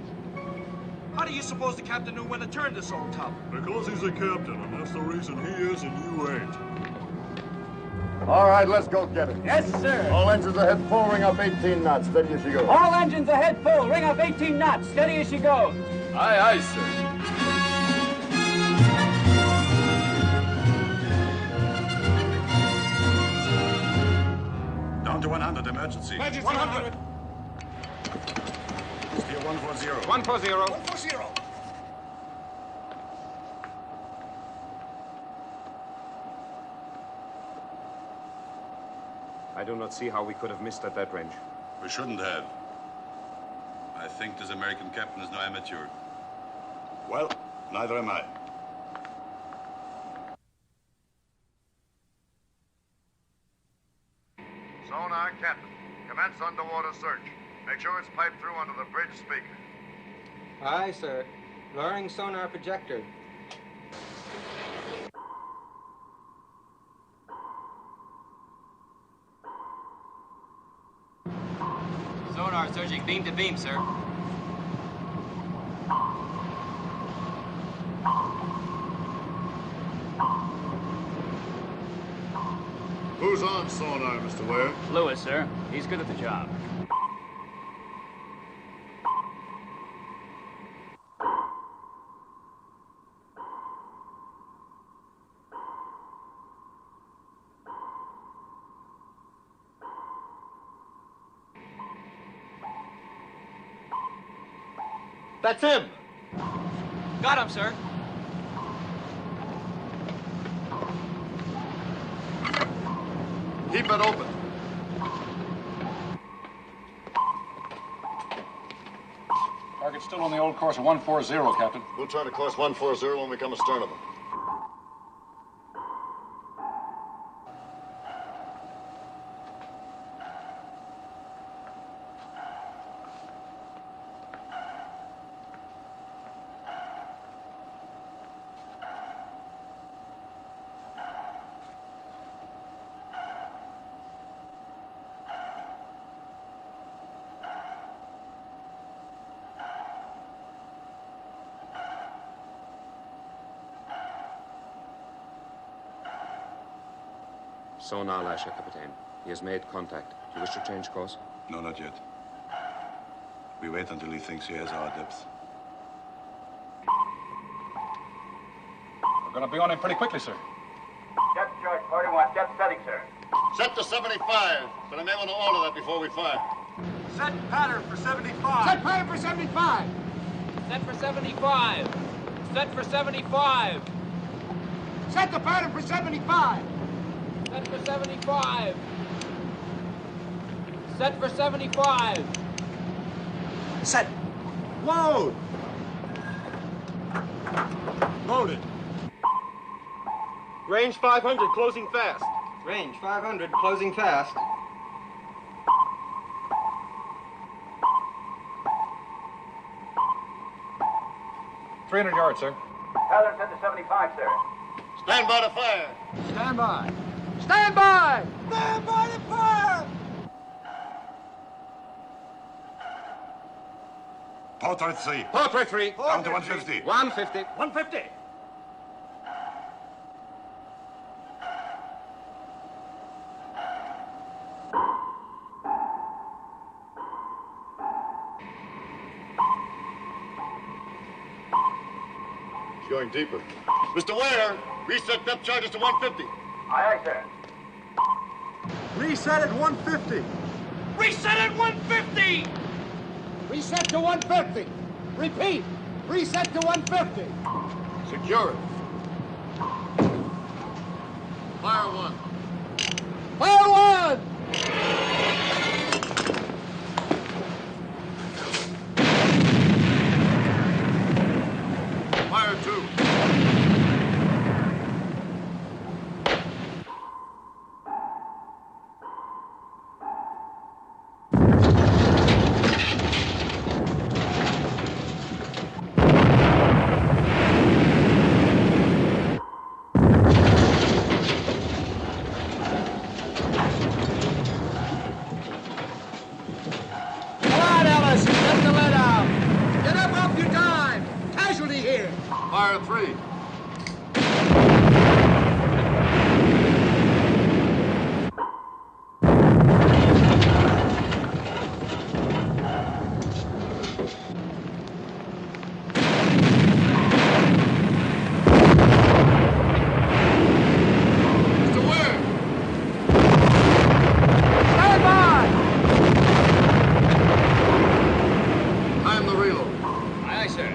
Speaker 5: How do you suppose the captain knew when to turn this old tub?
Speaker 6: Because he's a captain, and that's the reason he is and you ain't.
Speaker 10: All right, let's go get it.
Speaker 3: Yes, sir.
Speaker 10: All engines ahead full, ring up 18 knots, steady as you go.
Speaker 3: All engines ahead full. Ring up 18 knots. Steady as she goes.
Speaker 10: Aye, aye, sir.
Speaker 12: Down to 100, emergency.
Speaker 14: Emergency 100.
Speaker 12: Steer 140.
Speaker 14: 140.
Speaker 5: 140.
Speaker 16: I do not see how we could have missed at that range.
Speaker 12: We shouldn't have. I think this American captain is no amateur. Well, neither am I.
Speaker 10: Sonar, Captain. Commence underwater search. Make sure it's piped through under the bridge speaker.
Speaker 14: Aye, sir. Lowering sonar projector.
Speaker 11: Sonar searching beam to beam, sir.
Speaker 10: Who's on sonar, Mr. Ware?
Speaker 3: Lewis, sir. He's good at the job.
Speaker 5: That's him.
Speaker 11: Got him, sir.
Speaker 10: Keep it open.
Speaker 8: Target's still on the old course of 140, Captain.
Speaker 10: We'll try to course 140 when we come astern of them.
Speaker 16: Sonar lasher, Captain. He has made contact. Do you wish to change course?
Speaker 12: No, not yet. We wait until he thinks he has our depth.
Speaker 8: We're going to be on him pretty quickly, sir.
Speaker 17: Depth charge 41. Depth setting, sir.
Speaker 10: Set to 75, but I may want to alter that before we fire.
Speaker 5: Set pattern for 75. Set pattern for 75.
Speaker 11: Set for 75. Set for 75.
Speaker 5: Set the pattern for 75.
Speaker 11: Set for 75. Set for 75.
Speaker 5: Set. Load.
Speaker 10: Loaded.
Speaker 5: Range 500, closing fast.
Speaker 14: Range 500, closing fast.
Speaker 8: $300 yards, sir.
Speaker 17: Pattern set to 75, sir.
Speaker 10: Stand by to fire.
Speaker 5: Stand by. Stand by! Stand by to fire!
Speaker 12: Portrait 3.
Speaker 5: Portrait 3.
Speaker 12: Down to 150.
Speaker 14: 150.
Speaker 5: 150.
Speaker 10: It's going deeper. Mr. Ware, reset depth charges to 150.
Speaker 17: Aye, aye, sir.
Speaker 5: Reset at 150.
Speaker 11: Reset at 150!
Speaker 4: Reset to 150. Repeat. Reset to 150.
Speaker 10: Secure it. Fire one.
Speaker 4: Fire one!
Speaker 10: Fire two. Fire three. Mr. Ware!
Speaker 4: Stand by!
Speaker 10: Time the reload.
Speaker 3: Aye, aye, sir.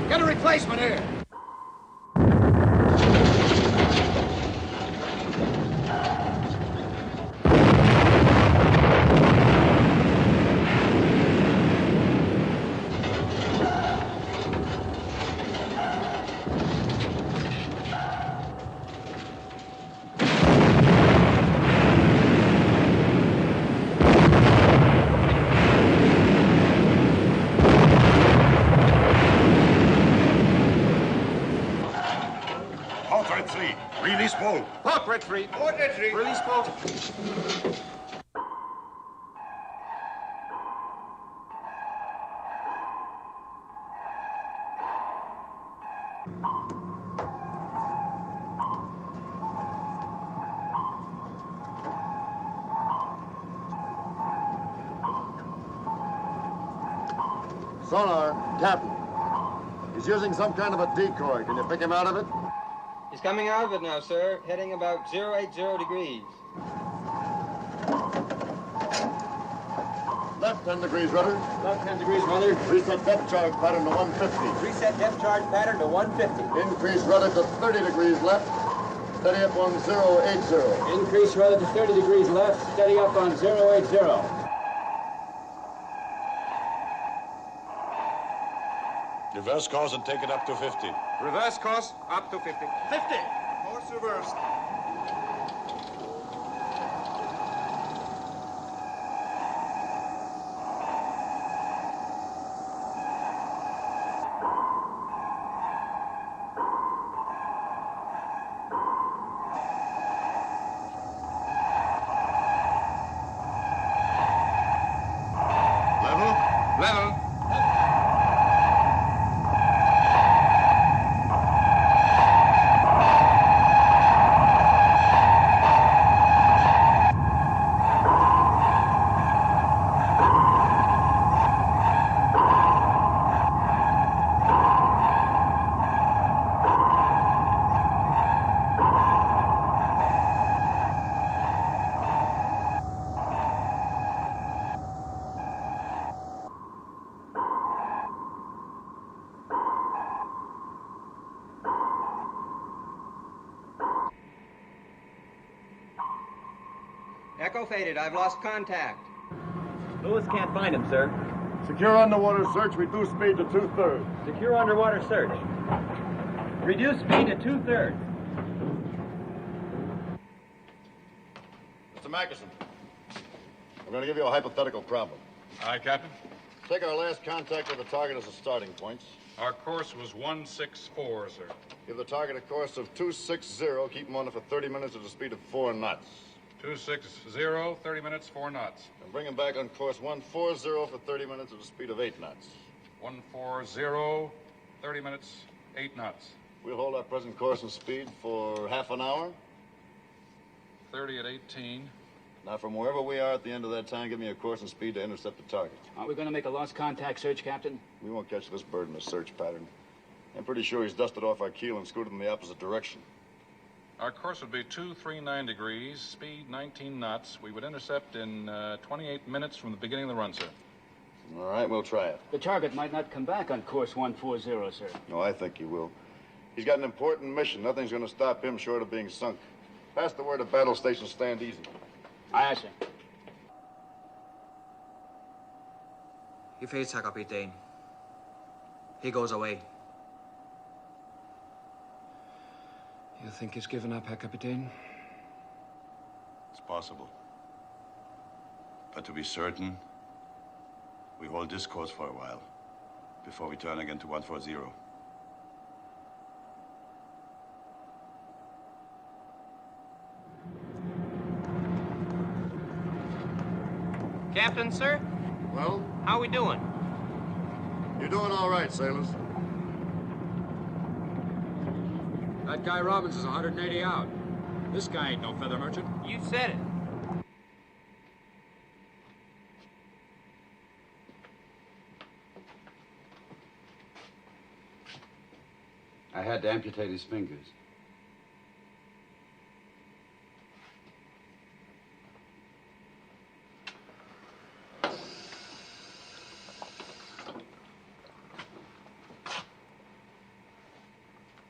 Speaker 4: Get a replacement here.
Speaker 12: Halt red 3. Release ball.
Speaker 21: Port red 3. Port red 3. Release port.
Speaker 10: Sonar, Captain. He's using some kind of a decoy. Can you pick him out of it?
Speaker 14: He's coming out of it now, sir. Heading about 080 degrees.
Speaker 10: Left 10 degrees rudder.
Speaker 21: Left 10 degrees rudder.
Speaker 10: Reset depth charge pattern to 150.
Speaker 21: Reset depth charge pattern to 150.
Speaker 10: Increase rudder to 30 degrees left. Steady up on 080.
Speaker 21: Increase rudder to 30 degrees left. Steady up on 080.
Speaker 6: Reverse course and take it up to 50.
Speaker 21: Reverse course up to 50.
Speaker 5: 50. Course reversed.
Speaker 6: Level?
Speaker 21: Level.
Speaker 14: Echo faded. I've lost contact.
Speaker 21: Lewis can't find him, sir.
Speaker 10: Secure underwater search. Reduce speed to 2/3.
Speaker 21: Secure underwater search. Reduce speed to 2/3.
Speaker 10: Mr. Mackerson, we're going to give you a hypothetical problem.
Speaker 6: Aye, Captain.
Speaker 10: Take our last contact with the target as a starting point.
Speaker 6: Our course was 164, sir.
Speaker 10: Give the target a course of 260. Keep him on it for 30 minutes at a speed of 4 knots.
Speaker 6: 260, 30 minutes, 4 knots.
Speaker 10: And bring him back on course 140 for 30 minutes at a speed of 8 knots.
Speaker 6: 140, 30 minutes, 8 knots.
Speaker 10: We'll hold our present course and speed for half an hour.
Speaker 6: 30 at 18.
Speaker 10: Now, from wherever we are at the end of that time, give me a course and speed to intercept the target.
Speaker 7: Aren't we going to make a lost contact search, Captain?
Speaker 10: We won't catch this bird in a search pattern. I'm pretty sure he's dusted off our keel and scooted in the opposite direction.
Speaker 8: Our course would be 239 degrees, speed 19 knots. We would intercept in 28 minutes from the beginning of the run, sir.
Speaker 10: All right, we'll try it.
Speaker 3: The target might not come back on course 140, sir.
Speaker 10: No, I think he will. He's got an important mission. Nothing's going to stop him short of being sunk. Pass the word to battle station, stand easy.
Speaker 3: Aye, sir.
Speaker 21: He fades, Herr Kapitän. He goes away.
Speaker 16: You think he's given up, Herr Kapitän?
Speaker 12: It's possible. But to be certain, we hold this course for a while before we turn again to 140.
Speaker 14: Captain, sir?
Speaker 10: Well?
Speaker 14: How we doing?
Speaker 10: You're doing all right, sailors.
Speaker 13: That guy Robbins is 180 out. This guy ain't no feather merchant.
Speaker 14: You said it.
Speaker 2: I had to amputate his fingers.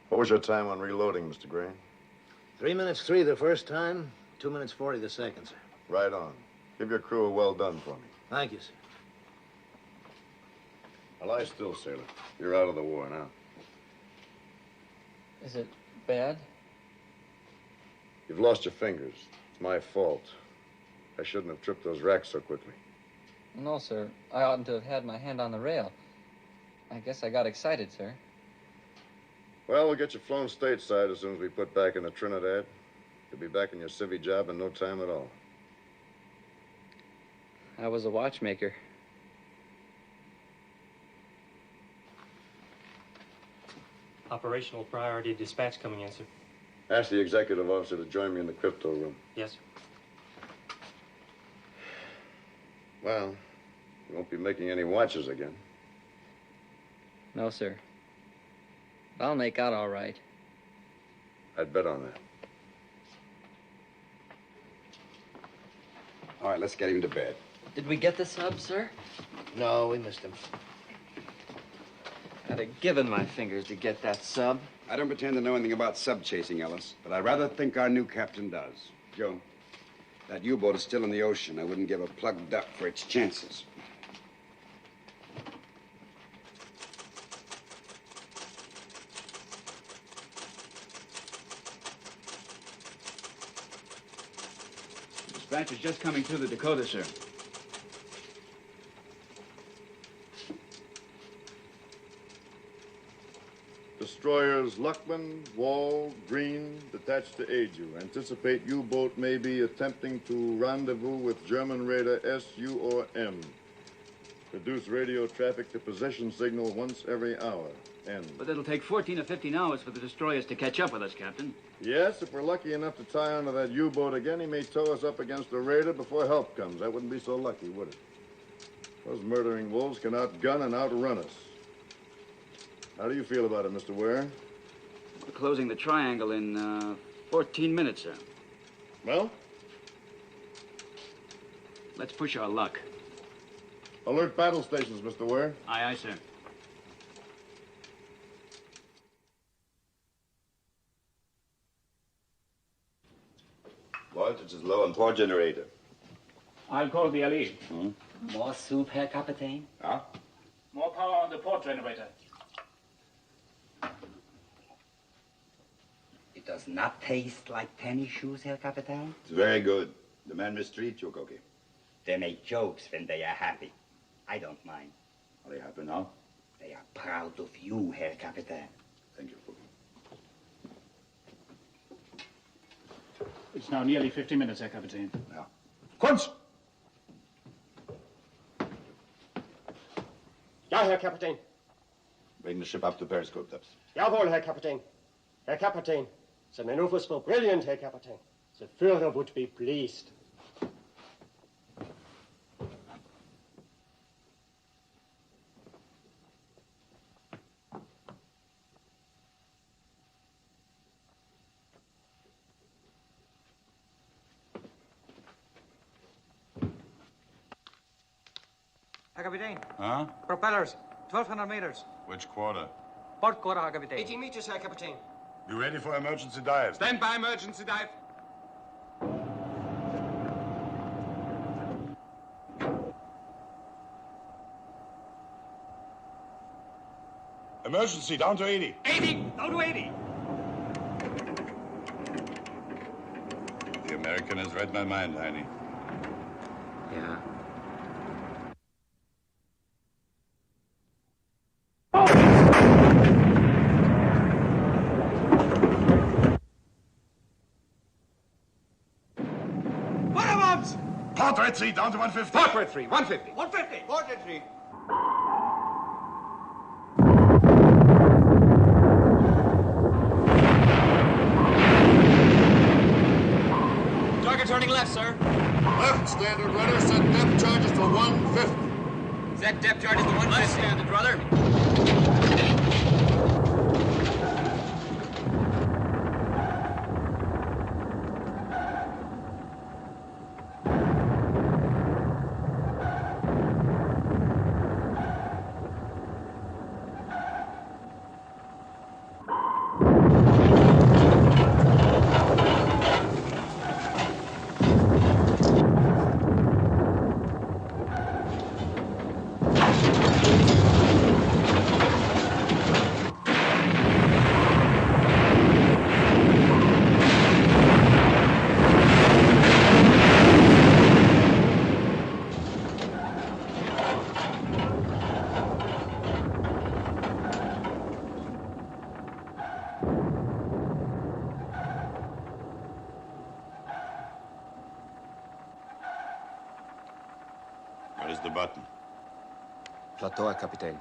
Speaker 10: What was your time on reloading, Mr. Gray?
Speaker 4: 3 minutes 3 the first time, 2 minutes 40 the second, sir.
Speaker 10: Right on. Give your crew a well done for me.
Speaker 4: Thank you, sir.
Speaker 10: Now lie still, sailor. You're out of the war now.
Speaker 1: Is it bad?
Speaker 10: You've lost your fingers. It's my fault. I shouldn't have tripped those racks so quickly.
Speaker 1: No, sir. I oughtn't to have had my hand on the rail. I guess I got excited, sir.
Speaker 10: Well, we'll get you flown stateside as soon as we put back into Trinidad. You'll be back in your civvy job in no time at all.
Speaker 1: I was a watchmaker.
Speaker 20: Operational priority dispatch coming in, sir.
Speaker 10: Ask the executive officer to join me in the crypto room.
Speaker 20: Yes, sir.
Speaker 10: Well, you won't be making any watches again.
Speaker 1: No, sir. I'll make out all right.
Speaker 10: I'd bet on that.
Speaker 2: All right, let's get him to bed.
Speaker 1: Did we get the sub, sir?
Speaker 4: No, we missed him.
Speaker 1: I'd have given my fingers to get that sub.
Speaker 2: I don't pretend to know anything about sub chasing, Ellis, but I rather think our new captain does. Joe, that U-boat is still in the ocean. I wouldn't give a plugged duck for its chances.
Speaker 3: Dispatch is just coming through the Dakota, sir.
Speaker 10: Destroyers Luckman, Wall, Green, detached to aid you. Anticipate U-boat may be attempting to rendezvous with German raider SU or M. Reduce radio traffic to position signal once every hour. End.
Speaker 3: But it'll take 14 or 15 hours for the destroyers to catch up with us, Captain.
Speaker 10: Yes, if we're lucky enough to tie onto that U-boat again, he may tow us up against the raider before help comes. That wouldn't be so lucky, would it? Those murdering wolves can outgun and outrun us. How do you feel about it, Mr. Ware?
Speaker 3: We're closing the triangle in 14 minutes, sir.
Speaker 10: Well?
Speaker 3: Let's push our luck.
Speaker 10: Alert battle stations, Mr. Ware.
Speaker 3: Aye, aye, sir.
Speaker 12: Voltage is low on power generator.
Speaker 22: I'll call the LE.
Speaker 7: More soup, Herr Kapitän?
Speaker 12: Ah?
Speaker 22: More power on the port generator.
Speaker 7: It does not taste like tennis shoes, Herr Kapitän?
Speaker 12: It's very good. The man mistreat you, Koki.
Speaker 7: They make jokes when they are happy. I don't mind.
Speaker 12: Are they happy now?
Speaker 7: They are proud of you, Herr Kapitän.
Speaker 12: Thank you, Koki.
Speaker 22: It's now nearly 50 minutes, Herr Kapitän.
Speaker 12: Ja.
Speaker 13: Kwon! Ja, Herr Kapitän.
Speaker 12: Bring the ship up to periscope depth.
Speaker 13: Jawohl, Herr Kapitän. Herr Kapitän, the maneuvers were brilliant, Herr Kapitän. The Führer would be pleased.
Speaker 21: Herr Kapitän.
Speaker 13: Huh?
Speaker 21: Propellers, 1,200 meters.
Speaker 13: Which quarter?
Speaker 21: Port quarter, Herr Kapitän.
Speaker 11: 18 meters, Herr Kapitän.
Speaker 12: You ready for emergency dive?
Speaker 13: Stand by emergency dive.
Speaker 12: Emergency, down to 80.
Speaker 13: 80! Down to 80!
Speaker 12: The American has read my mind, Heine.
Speaker 16: Yeah.
Speaker 13: Whereabouts?
Speaker 12: Port Red 3, down to 150.
Speaker 13: Port Red 3, 150.
Speaker 11: 150.
Speaker 21: Port Red 3.
Speaker 11: Target turning left, sir.
Speaker 10: Left, standard rudder. Set depth charges to 150.
Speaker 11: Set depth charges to 150. Left, standard rudder.
Speaker 12: Where's the button?
Speaker 16: Plateau, Herr Kapitän.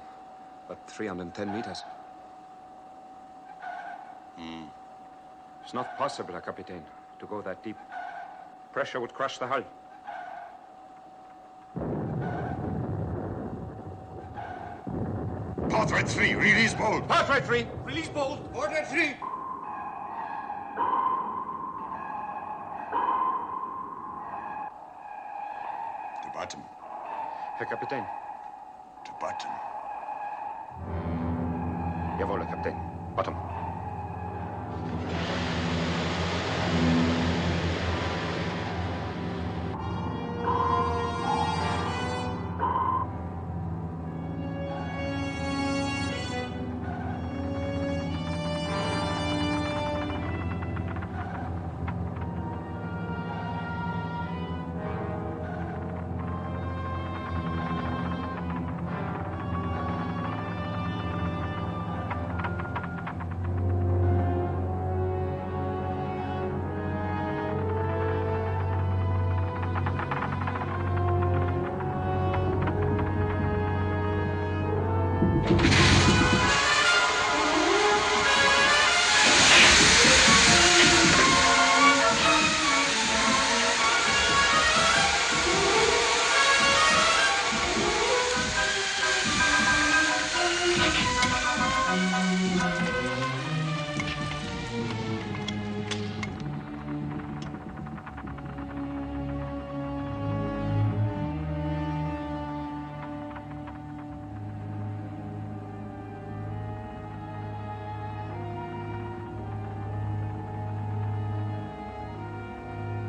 Speaker 16: But 310 meters. It's not possible, Herr Kapitän, to go that deep. Pressure would crush the hull.
Speaker 12: Port Red 3, release bolt.
Speaker 13: Port Red 3.
Speaker 11: Release bolt. Port Red 3.
Speaker 12: To bottom.
Speaker 16: Herr Kapitän.
Speaker 12: To bottom.
Speaker 16: Jawohl, Herr Kapitän. Bottom.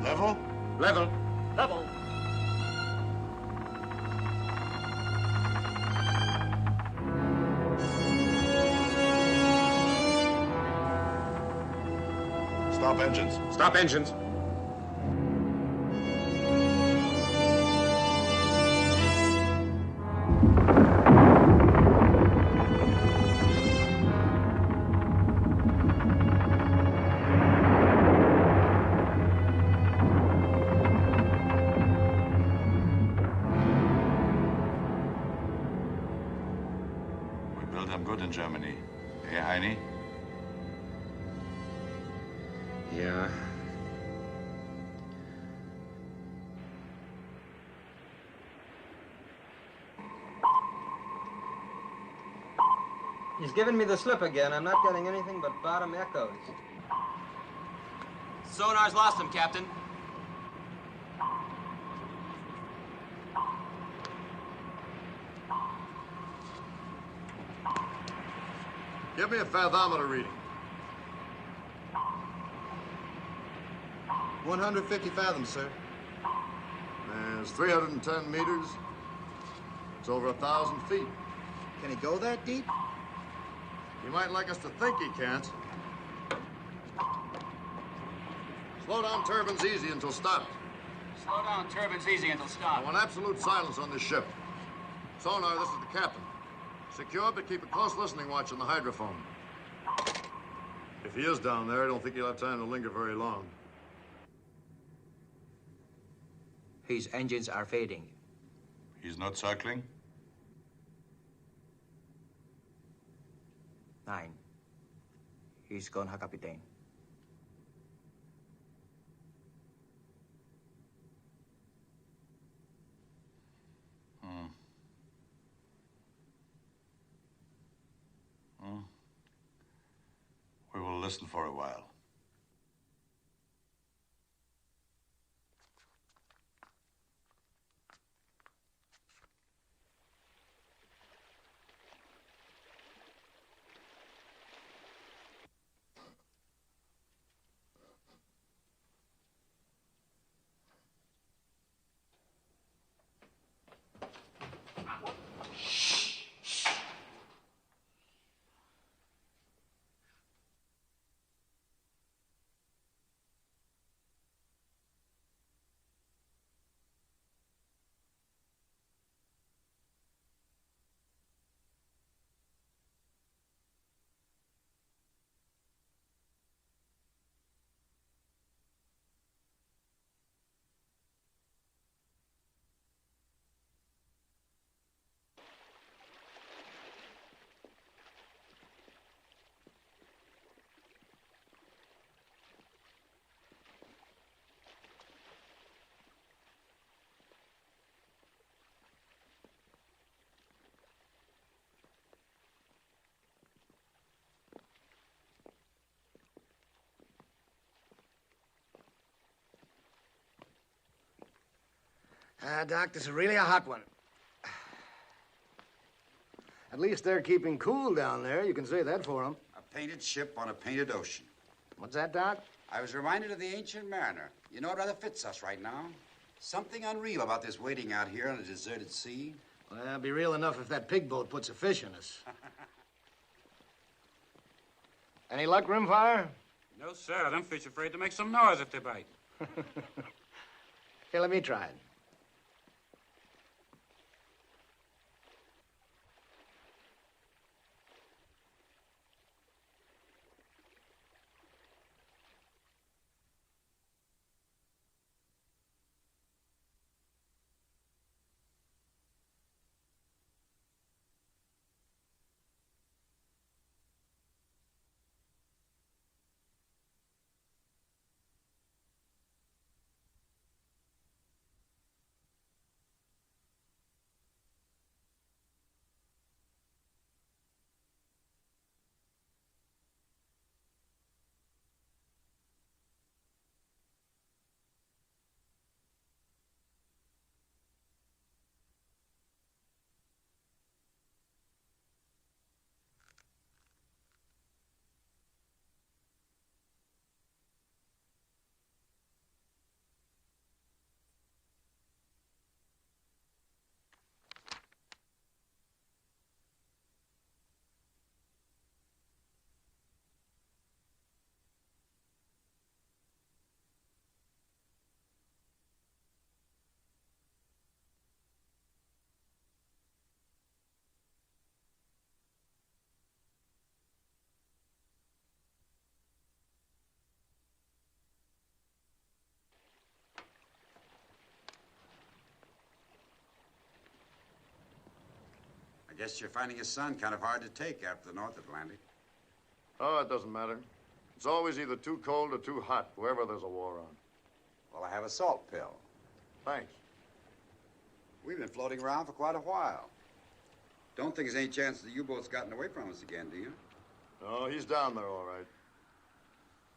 Speaker 12: Level?
Speaker 13: Level.
Speaker 11: Level.
Speaker 12: Stop engines.
Speaker 13: Stop engines.
Speaker 12: Good in Germany. Eh, Heine?
Speaker 16: Yeah.
Speaker 21: He's giving me the slip again. I'm not getting anything but bottom echoes.
Speaker 11: Sonar's lost him, Captain.
Speaker 10: Give me a fathometer reading.
Speaker 9: 150 fathoms, sir.
Speaker 10: There's 310 meters. It's over 1,000 feet.
Speaker 9: Can he go that deep?
Speaker 10: He might like us to think he can't. Slow down turbines easy until stopped.
Speaker 3: Slow down turbines easy until
Speaker 10: I
Speaker 3: stopped.
Speaker 10: want absolute silence on this ship. Sonar, this is the captain. Secure, but keep a close listening watch on the hydrophone. If he is down there, I don't think he'll have time to linger very long.
Speaker 9: His engines are fading.
Speaker 12: He's not circling?
Speaker 9: 9. He's gone, Herr Kapitän.
Speaker 12: We will listen for a while.
Speaker 4: Doc, this is really a hot one. At least they're keeping cool down there. You can say that for them.
Speaker 2: A painted ship on a painted ocean.
Speaker 4: What's that, Doc?
Speaker 2: I was reminded of the ancient mariner. You know, it rather fits us right now. Something unreal about this waiting out here on a deserted sea.
Speaker 4: Well, it'll be real enough if that pig boat puts a fish in us. Any luck, Rimfire?
Speaker 13: No, sir. Them fish are afraid to make some noise if they bite.
Speaker 4: Here, let me try it.
Speaker 2: I guess you're finding his sun kind of hard to take after the North Atlantic.
Speaker 10: Oh, it doesn't matter. It's always either too cold or too hot, wherever there's a war on.
Speaker 2: Well, I have a salt pill.
Speaker 10: Thanks.
Speaker 2: We've been floating around for quite a while. Don't think there's any chance the U-boat's gotten away from us again, do you?
Speaker 10: No, he's down there all right.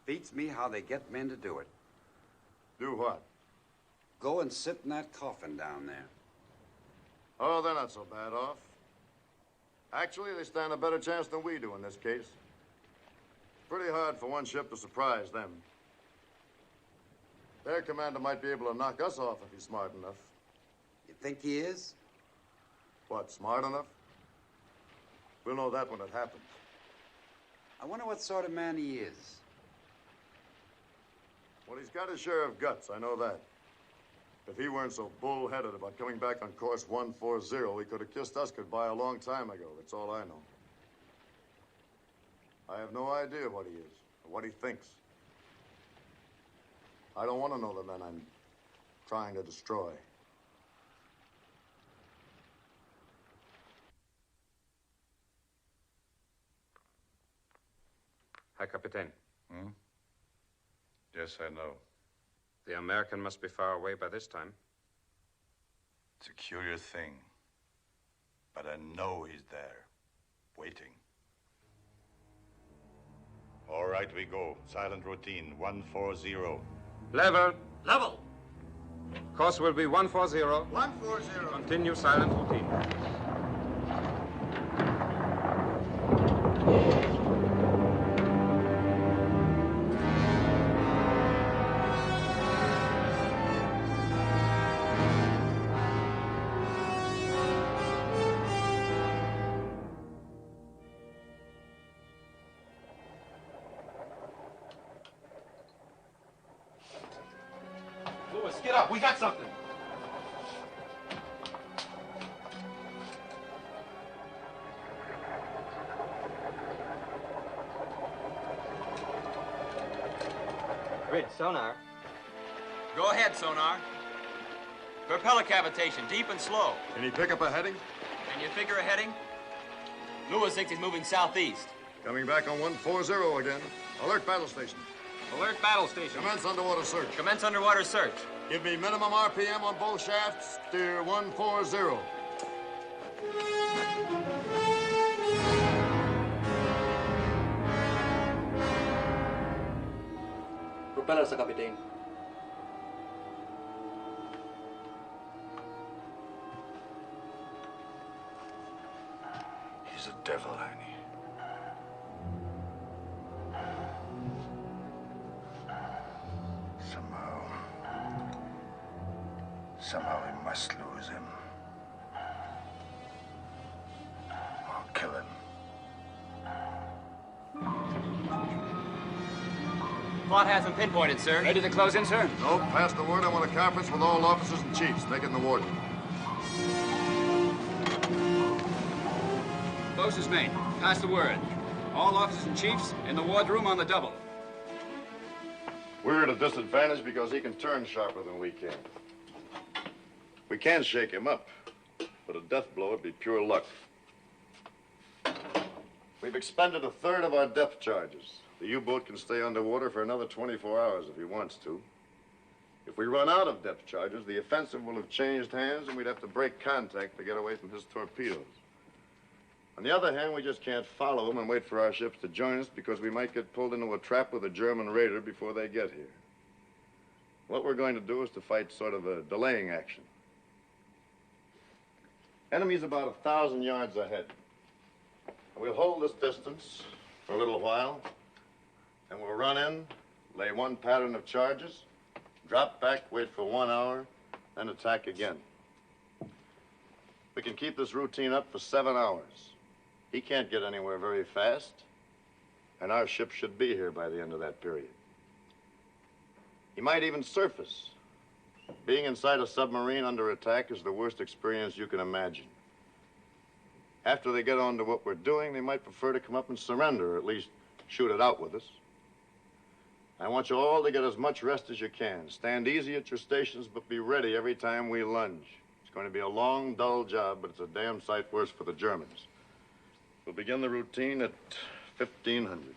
Speaker 2: Beats me how they get men to do it.
Speaker 10: Do what?
Speaker 2: Go and sit in that coffin down there.
Speaker 10: Oh, they're not so bad off. Actually, they stand a better chance than we do in this case. It's pretty hard for one ship to surprise them. Their commander might be able to knock us off if he's smart enough.
Speaker 15: You think he is?
Speaker 10: What, smart enough? We'll know that when it happens.
Speaker 15: I wonder what sort of man he is.
Speaker 10: Well, he's got his share of guts, I know that. If he weren't so bull-headed about coming back on course 140, he could have kissed us goodbye a long time ago. That's all I know. I have no idea what he is, or what he thinks. I don't want to know the men I'm trying to destroy.
Speaker 16: Herr Kapitän.
Speaker 6: Hmm? Yes, I know.
Speaker 16: The American must be far away by this time.
Speaker 6: It's a curious thing. But I know he's there, waiting. All right, we go. Silent routine, 140.
Speaker 16: Level.
Speaker 5: Level.
Speaker 16: Course will be 140.
Speaker 5: 140.
Speaker 16: Continue silent routine.
Speaker 5: Get up, we got something.
Speaker 14: Rid, sonar.
Speaker 11: Go ahead, sonar. Propeller cavitation, deep and slow.
Speaker 10: Can he pick up a heading?
Speaker 11: Can you figure a heading? Lewis thinks he's moving southeast.
Speaker 10: Coming back on 140 again. Alert battle station.
Speaker 11: Alert battle station.
Speaker 10: Commence underwater search.
Speaker 11: Commence underwater search.
Speaker 10: Give me minimum RPM on both shafts. Steer 140.
Speaker 21: Propeller sa Kapitän.
Speaker 6: He's a devil, Annie. Somehow we must lose him. Or kill him.
Speaker 11: Plot hasn't pinpointed, sir. Ready to close in, sir?
Speaker 10: Nope, pass the word. I want a conference with all officers and chiefs. Make it in the warden.
Speaker 3: Closest mate, pass the word. All officers and chiefs in the wardroom on the double.
Speaker 10: We're at a disadvantage because he can turn sharper than we can. We can shake him up, but a death blow would be pure luck. We've expended a third of our depth charges. The U-boat can stay underwater for another 24 hours if he wants to. If we run out of depth charges, the offensive will have changed hands and we'd have to break contact to get away from his torpedoes. On the other hand, we just can't follow him and wait for our ships to join us because we might get pulled into a trap with a German raider before they get here. What we're going to do is to fight sort of a delaying action. Enemy's about 1,000 yards ahead. We'll hold this distance for a little while, and we'll run in, lay one pattern of charges, drop back, wait for 1 hour, then attack again. We can keep this routine up for 7 hours. He can't get anywhere very fast, and our ship should be here by the end of that period. He might even surface. Being inside a submarine under attack is the worst experience you can imagine. After they get on to what we're doing, they might prefer to come up and surrender, or at least shoot it out with us. I want you all to get as much rest as you can. Stand easy at your stations, but be ready every time we lunge. It's going to be a long, dull job, but it's a damn sight worse for the Germans. We'll begin the routine at 1500.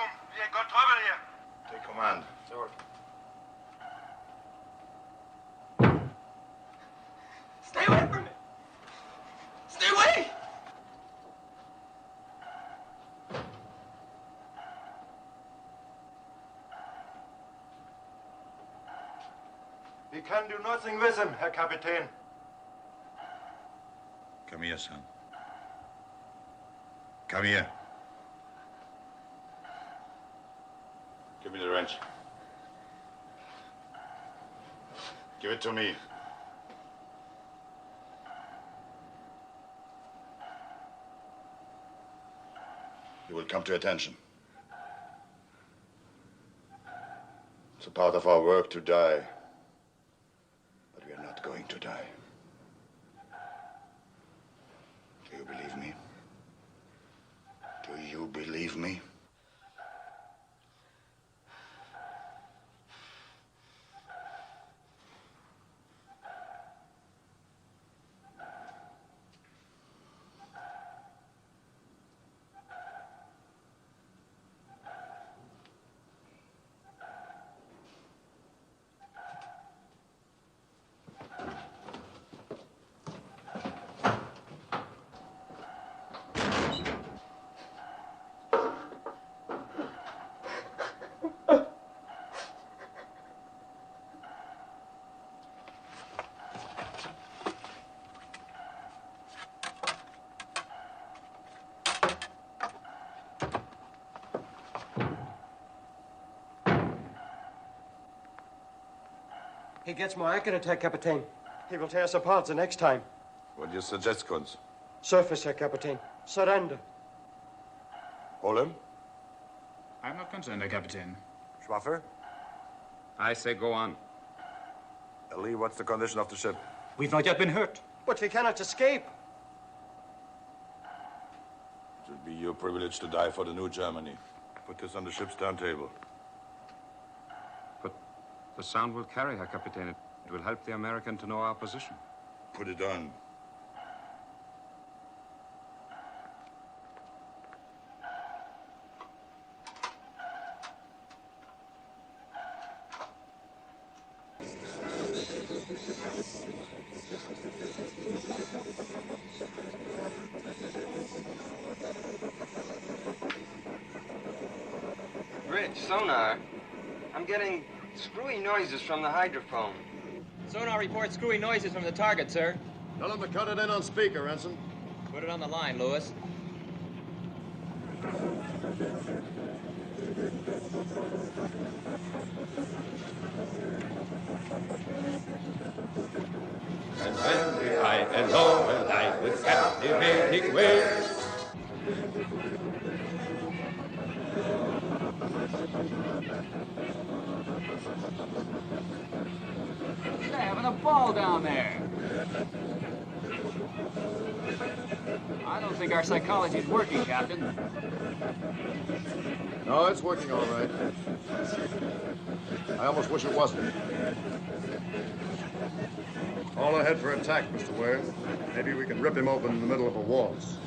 Speaker 12: Mitchum. We have got trouble here. Take command.
Speaker 8: Sir.
Speaker 5: Stay away from me! Stay away!
Speaker 12: We can do nothing with him, Herr Kapitän.
Speaker 6: Come here, son. Come here. Give me the wrench. Give it to me. You will come to attention. It's a part of our work to die. But we are not going to die. Do you believe me? Do you believe me?
Speaker 18: He gets more accurate, Herr Kapitän. He will tear us apart the next time.
Speaker 6: What do you suggest, Kunz?
Speaker 18: Surface, Herr Kapitän. Surrender.
Speaker 6: Hold him?
Speaker 22: I'm not concerned, Herr Kapitän.
Speaker 12: Schwaffer?
Speaker 13: I say go on.
Speaker 12: Lee, what's the condition of the ship?
Speaker 22: We've not yet been hurt.
Speaker 18: But we cannot escape.
Speaker 6: It will be your privilege to die for the new Germany. Put this on the ship's turntable.
Speaker 13: But the sound will carry, Herr Kapitän. It will help the American to know our position.
Speaker 6: Put it on.
Speaker 14: Rich, sonar. I'm getting screwy noises from the hydrophone.
Speaker 11: Sonar reports screwy noises from the target, sir.
Speaker 10: Tell him to cut it in on speaker, Ensign.
Speaker 11: Put it on the line, Lewis.
Speaker 19: And when the high and low alight with captivating waves.
Speaker 3: They're having a ball down there. I don't think our psychology is working, Captain.
Speaker 10: No, it's working all right. I almost wish it wasn't. All ahead for attack, Mr. Ware. Maybe we can rip him open in the middle of a waltz.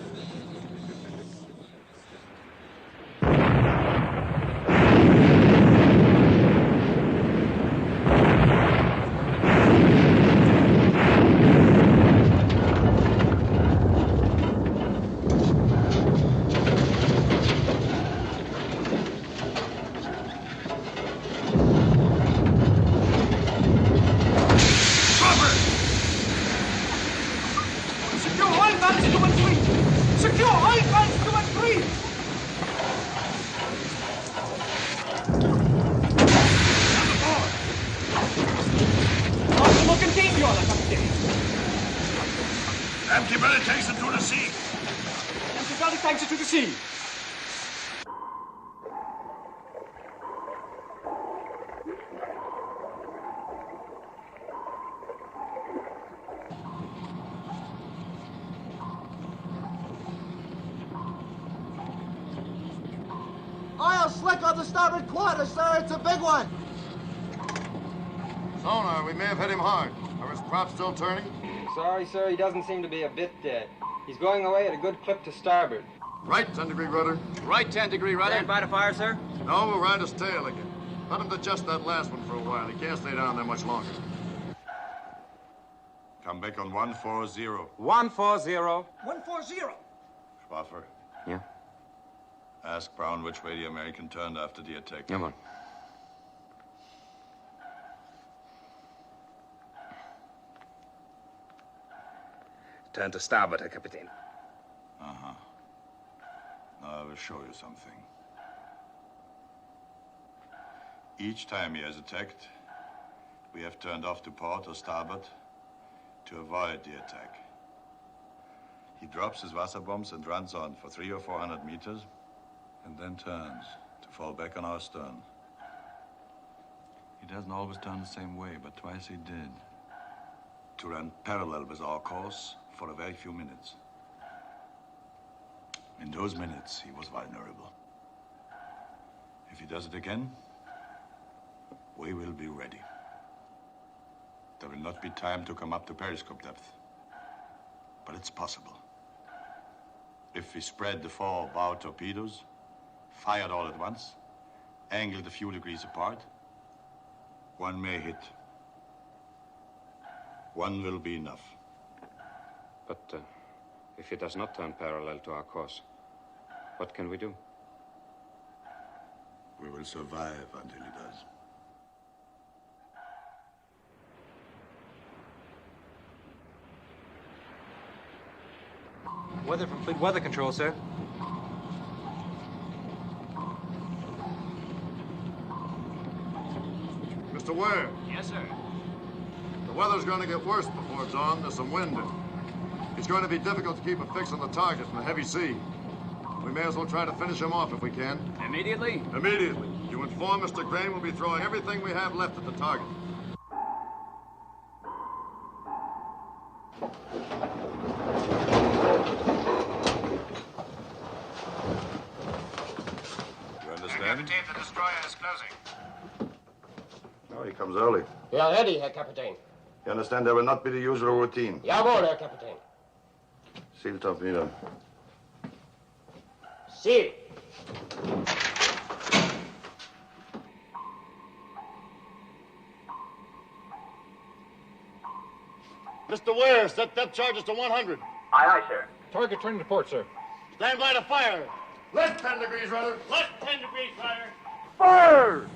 Speaker 12: Empty-belly takes it to the sea.
Speaker 18: Empty-belly takes it to the sea.
Speaker 5: Oil slick on the starboard quarter, sir. It's a big one.
Speaker 10: Sonar, we may have hit him hard. Are his props still turning?
Speaker 14: Sorry, sir, he doesn't seem to be a bit dead. He's going away at a good clip to starboard.
Speaker 10: Right 10-degree rudder.
Speaker 11: Right 10-degree rudder.
Speaker 14: Stand by to fire, sir.
Speaker 10: No, we'll ride his tail again. Let him adjust that last one for a while. He can't stay down there much longer.
Speaker 12: Come back on 140.
Speaker 14: 140.
Speaker 5: 140.
Speaker 12: Schwaffer,
Speaker 16: Yeah?
Speaker 12: ask Brown which way the American turned after the attack.
Speaker 16: Come on.
Speaker 17: Turn to starboard, Herr Kapitän.
Speaker 12: Uh-huh. Now I will show you something. Each time he has attacked, we have turned off to port or starboard to avoid the attack. He drops his Wasserbombs and runs on for 300 or 400 meters, and then turns to fall back on our stern. He doesn't always turn the same way, but twice he did. To run parallel with our course for a very few minutes. In those minutes, he was vulnerable. If he does it again, we will be ready. There will not be time to come up to periscope depth, but it's possible. If we spread the 4 bow torpedoes, fired all at once, angled a few degrees apart, one may hit. One will be enough.
Speaker 16: But if he does not turn parallel to our course, what can we do?
Speaker 12: We will survive until he does.
Speaker 21: Weather from Fleet Weather Control, sir.
Speaker 10: Mr. Ware.
Speaker 11: Yes, sir.
Speaker 10: The weather's going to get worse before it's on. There's some wind. It's going to be difficult to keep a fix on the target in the heavy sea. We may as well try to finish him off if we can.
Speaker 11: Immediately?
Speaker 10: Immediately. You inform Mr. Crane we'll be throwing everything we have left at the target.
Speaker 12: You understand?
Speaker 14: Captain, the destroyer is closing.
Speaker 12: No, he comes early.
Speaker 18: We are ready, Herr Kapitän.
Speaker 12: You understand there will not be the usual routine.
Speaker 18: Jawohl, Herr Kapitän.
Speaker 12: Seal torpedo.
Speaker 18: Seal.
Speaker 10: Mr. Ware, set depth charges to 100.
Speaker 14: Aye, aye, sir.
Speaker 8: Target turning to port, sir.
Speaker 10: Stand by to fire. Left 10 degrees, rudder.
Speaker 14: Left 10 degrees, fire.
Speaker 10: Fire!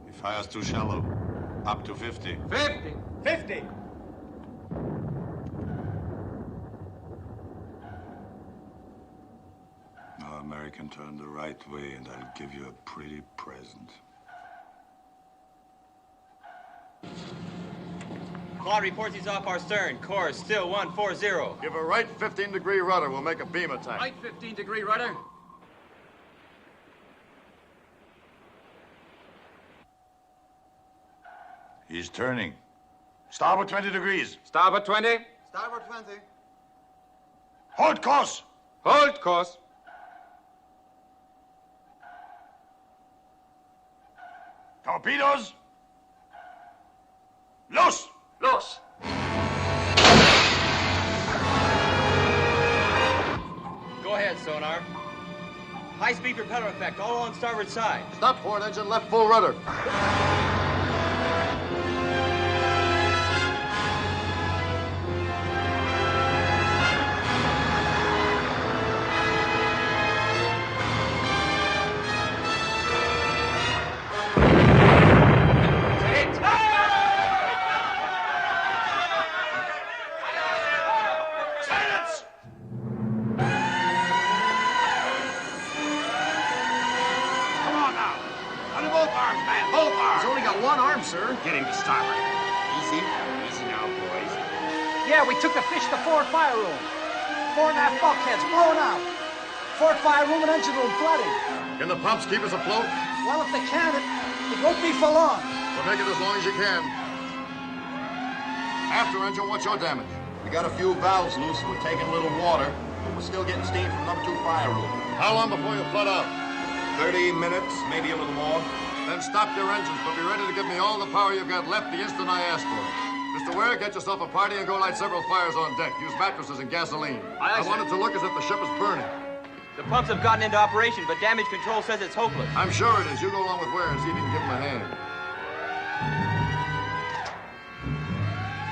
Speaker 12: He fires too shallow. Up to 50.
Speaker 14: 50. 50.
Speaker 12: Now, American, turn the right way, and I'll give you a pretty present.
Speaker 11: Quad reports he's off our stern. Course still 140.
Speaker 10: Give a right 15-degree rudder. We'll make a beam attack.
Speaker 11: Right 15-degree rudder.
Speaker 12: He's turning. Starboard 20 degrees.
Speaker 14: Starboard 20.
Speaker 9: Starboard 20.
Speaker 12: Hold course.
Speaker 14: Hold course.
Speaker 12: Torpedoes. Loose.
Speaker 14: Los.
Speaker 11: Go ahead, sonar. High-speed propeller effect, all on starboard side.
Speaker 10: Stop port engine, left full rudder.
Speaker 14: Sir, get him to starboard. Easy. Easy now, boys.
Speaker 5: Yeah, we took the fish to forward fire room. 4 1/2 bulkheads blown out. Forward fire room and engine room flooding.
Speaker 10: Can the pumps keep us afloat?
Speaker 5: Well, if they can, it won't be for long.
Speaker 10: Well, make it as long as you can. After engine, what's your damage?
Speaker 9: We got a few valves loose. We're taking a little water.
Speaker 1: We're still getting steam from number 2 fire room.
Speaker 10: How long before you flood out?
Speaker 1: 30 minutes, maybe a little more.
Speaker 10: Then stop your engines, but be ready to give me all the power you've got left the instant I ask for it. Mr. Ware, get yourself a party and go light several fires on deck. Use mattresses and gasoline. I want it to look as if the ship is burning.
Speaker 11: The pumps have gotten into operation, but damage control says it's hopeless.
Speaker 10: I'm sure it is. You go along with Ware and see if you can give him a hand.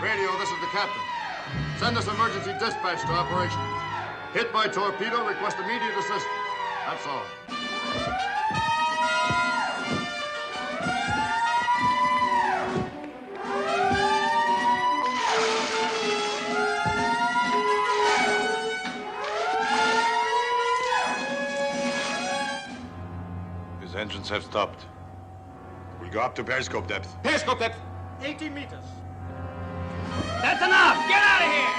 Speaker 10: Radio, this is the captain. Send us emergency dispatch to operations. Hit by torpedo, request immediate assistance. That's all.
Speaker 12: His engines have stopped. We'll go up to periscope depth.
Speaker 1: Periscope depth.
Speaker 18: 80 meters.
Speaker 11: That's enough! Get out of here!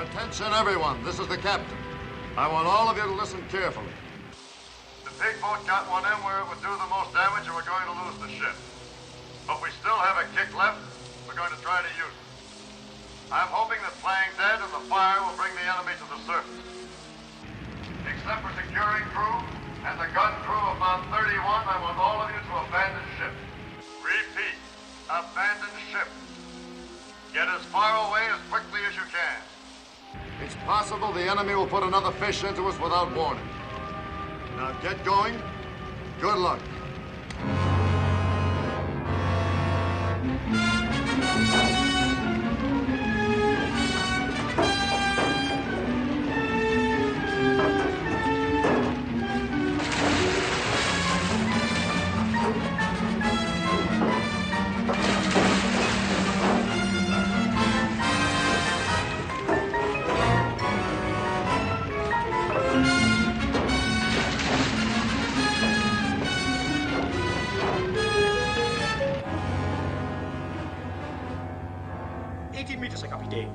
Speaker 10: Attention, everyone. This is the captain. I want all of you to listen carefully. The big boat got one in where it would do the most damage, and we're going to lose the ship. But we still have a kick left. We're going to try to use it. I'm hoping that playing dead and the fire will bring the enemy to the surface. Except for securing crew and the gun crew of Mount 31, I want all of you to abandon ship. Repeat, abandon ship. Get as far away as quickly as you can. It's possible the enemy will put another fish into us without warning. Now get going. Good luck.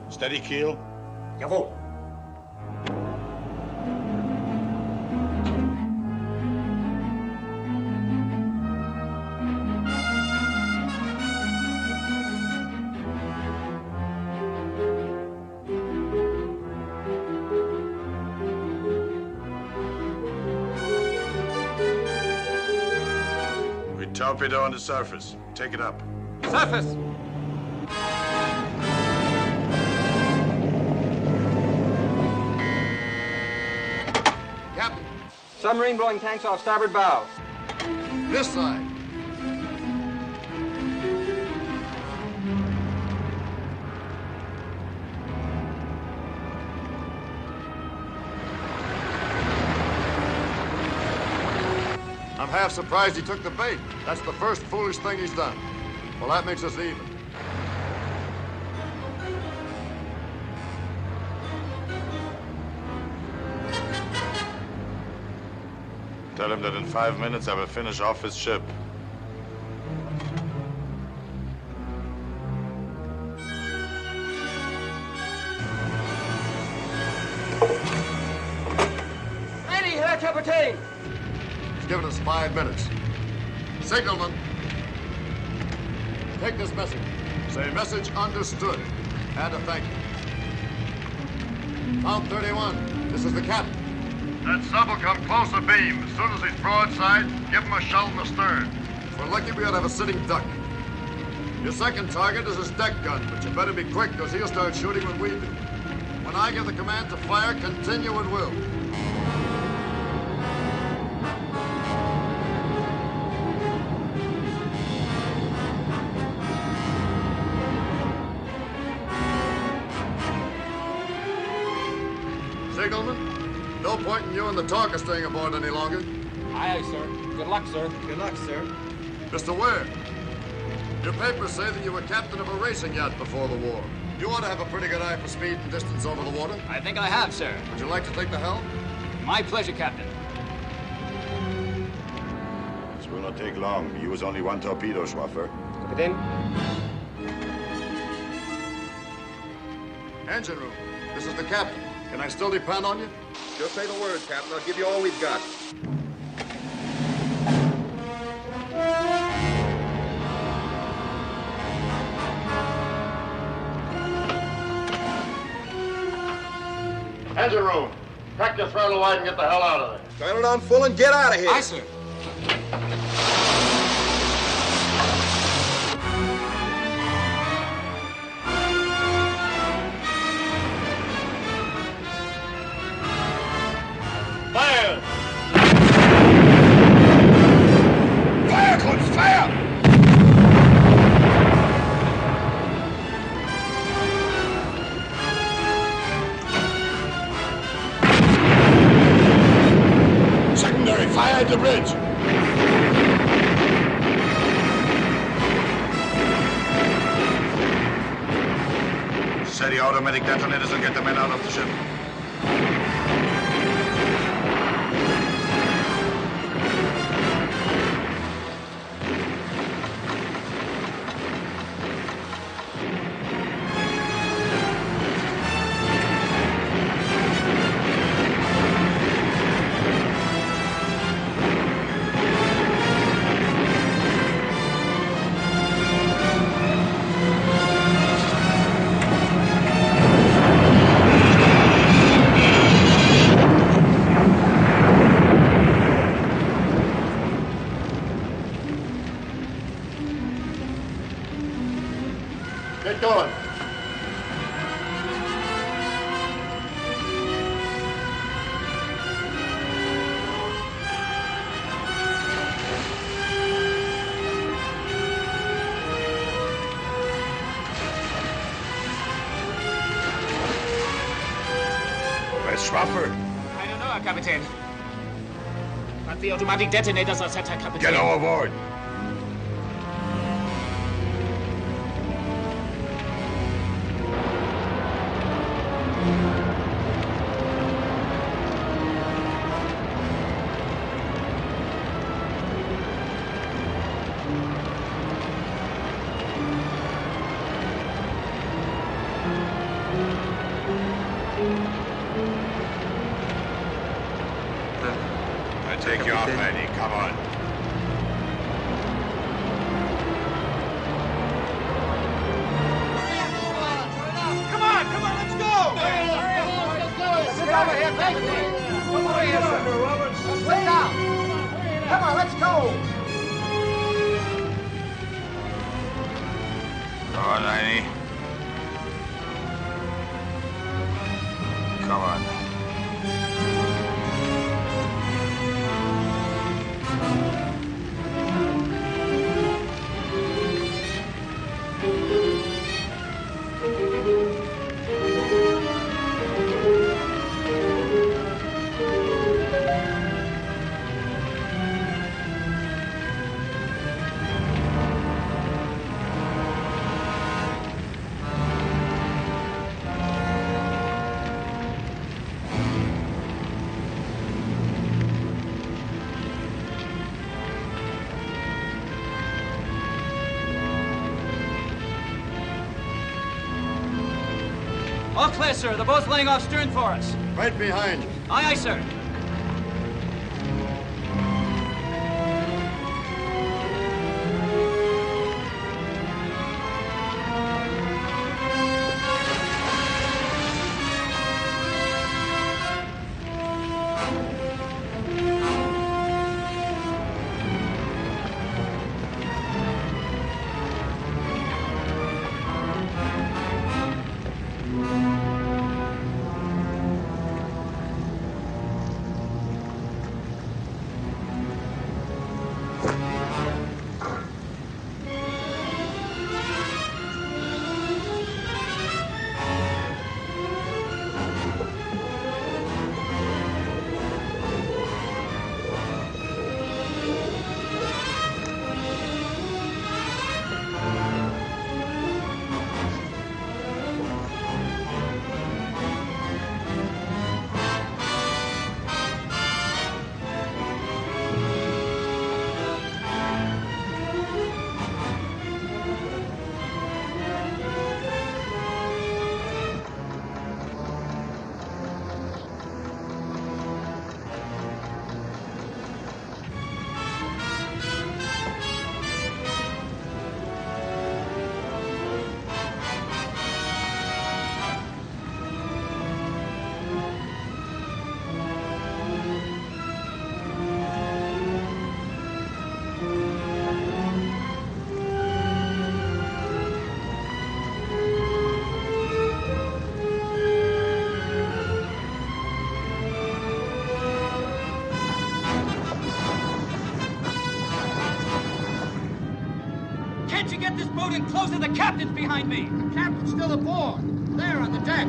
Speaker 12: Steady keel.
Speaker 18: Jawohl.
Speaker 12: We torpedo on the surface. Take it up.
Speaker 11: Surface!
Speaker 10: Captain.
Speaker 11: Submarine blowing tanks off starboard bow.
Speaker 10: This side. I'm half surprised he took the bait. That's the first foolish thing he's done. Well, that makes us even.
Speaker 12: Tell him that in 5 minutes I will finish off his ship.
Speaker 11: Ready, Herr Kapitän!
Speaker 10: He's given us 5 minutes. Signalman, take this message. Say message understood. And a thank you. Mount 31, this is the captain. That sub will come close abeam. As soon as he's broadside, give him a shell in the stern. If we're lucky, we ought to have a sitting duck. Your second target is his deck gun, but you better be quick, because he'll start shooting when we do. When I give the command to fire, continue at will. Signalman, no point in you and the talker staying aboard any longer.
Speaker 8: Aye, aye, sir. Good luck, sir.
Speaker 9: Good luck, sir.
Speaker 10: Mr. Ware, your papers say that you were captain of a racing yacht before the war. You ought to have a pretty good eye for speed and distance over the water.
Speaker 3: I think I have, sir.
Speaker 10: Would you like to take the helm?
Speaker 3: My pleasure, Captain.
Speaker 12: This will not take long. Use only one torpedo, Schwaffer.
Speaker 18: Kapitän?
Speaker 10: Engine room. This is the captain. Can I still depend on you?
Speaker 12: Just say the word, Captain. I'll give you all we've got.
Speaker 10: Engine room. Crack your throttle wide and get the hell out of there.
Speaker 12: Turn it on full and get out of here.
Speaker 3: Aye, sir.
Speaker 10: Fire!
Speaker 12: Fire, Kwon, fire!
Speaker 10: Secondary, fire at the bridge.
Speaker 12: Set the automatic detonators and get the men out of the ship.
Speaker 10: Get going.
Speaker 12: Where's Schwaffer?
Speaker 22: I don't know, Herr Kapitän. But the automatic detonators are set, Herr Kapitän.
Speaker 12: Get overboard. Take you off, Eddie. Come on.
Speaker 5: Come on, let's go! Sit over here, come over here, sir. Sit down. Come on, let's go.
Speaker 12: Come on, Eddie. Come on.
Speaker 3: All clear, sir. They're both laying off stern for us.
Speaker 10: Right behind you.
Speaker 3: Aye, aye, sir. don't you get this boat in closer? The captain's behind me.
Speaker 5: The captain's still aboard. There on the deck.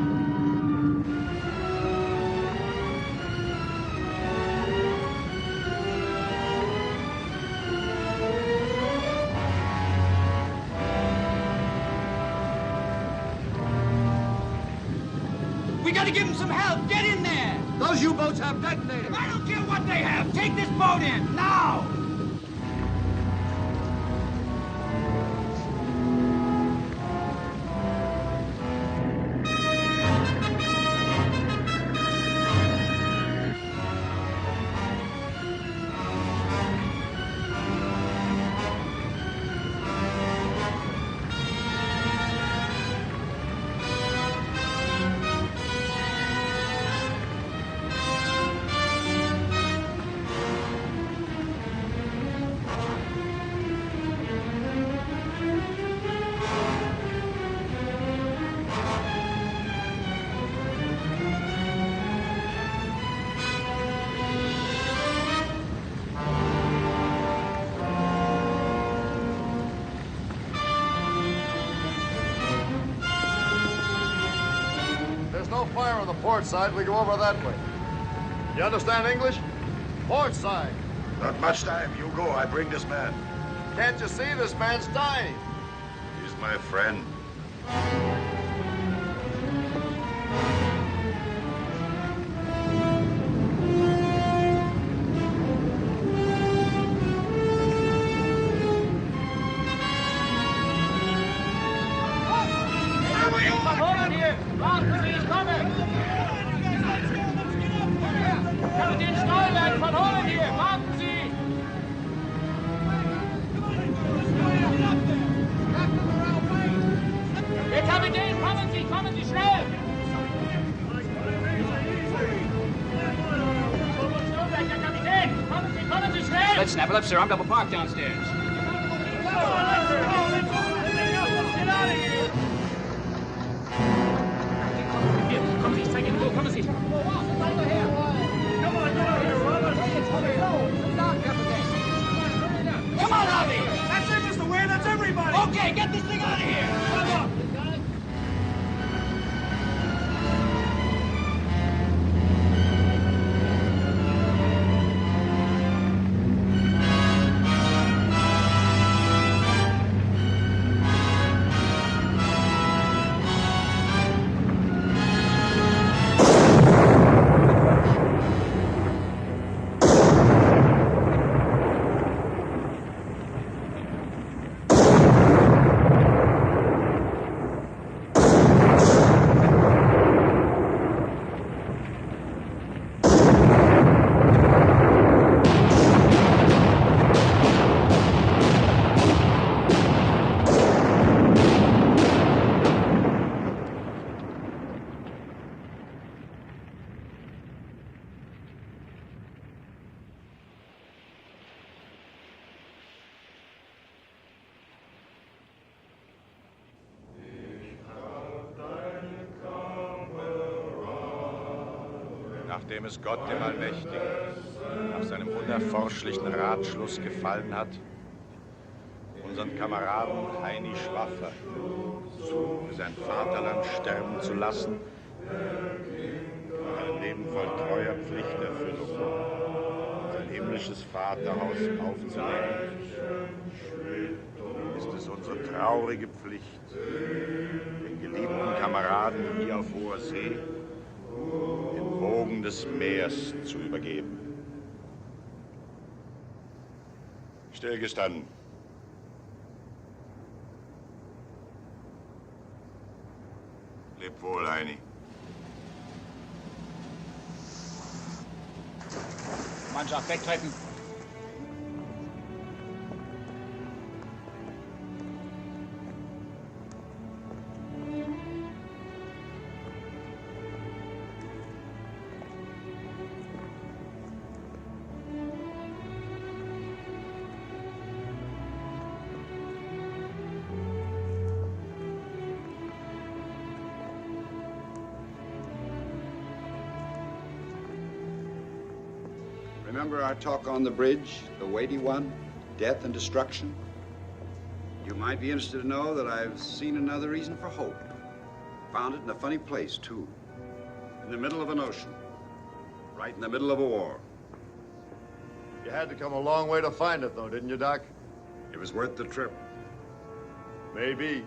Speaker 3: We gotta give him some help. Get in there.
Speaker 5: Those U-boats have detonators.
Speaker 3: I don't care what they have. Take this boat in, now.
Speaker 10: Fire on the port side, we go over that way. You understand English? Port side.
Speaker 12: Not much time. You go. I bring this man.
Speaker 10: Can't you see this man's dying?
Speaker 12: He's my friend.
Speaker 3: Let's snap it up, sir. I'm double parked downstairs. Kommen Sie, ich zeige Ihnen wo. Kommen Sie. Come on, Robby.
Speaker 5: That's it, Mr. Ware. That's everybody.
Speaker 3: Okay, get this thing out of here. Come on.
Speaker 12: Nachdem es Gott, dem Allmächtigen, nach seinem unerforschlichen Ratschluss gefallen hat, unseren Kameraden Heini Schwaffer für sein Vaterland sterben zu lassen, ein Leben voll treuer Pflichterfüllung, sein himmlisches Vaterhaus aufzunehmen, ist es unsere traurige Pflicht, den geliebten Kameraden hier auf hoher See den Wogen des Meers zu übergeben. Stillgestanden. Leb wohl, Heini.
Speaker 22: Mannschaft, wegtreten.
Speaker 2: Remember our talk on the bridge, the weighty one, death and destruction? You might be interested to know that I've seen another reason for hope. Found it in a funny place, too. In the middle of an ocean. Right in the middle of a war.
Speaker 10: You had to come a long way to find it, though, didn't you, Doc?
Speaker 2: It was worth the trip.
Speaker 10: Maybe.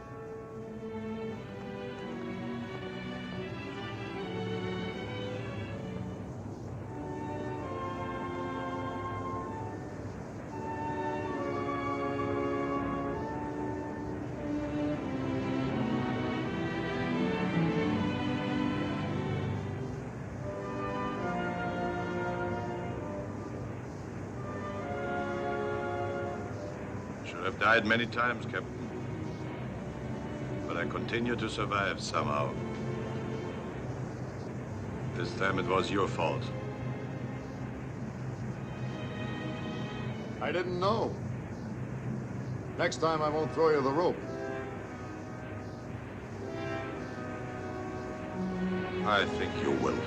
Speaker 12: I've died many times, Captain. But I continue to survive somehow. This time it was your fault.
Speaker 10: I didn't know. Next time I won't throw you the rope.
Speaker 12: I think you will.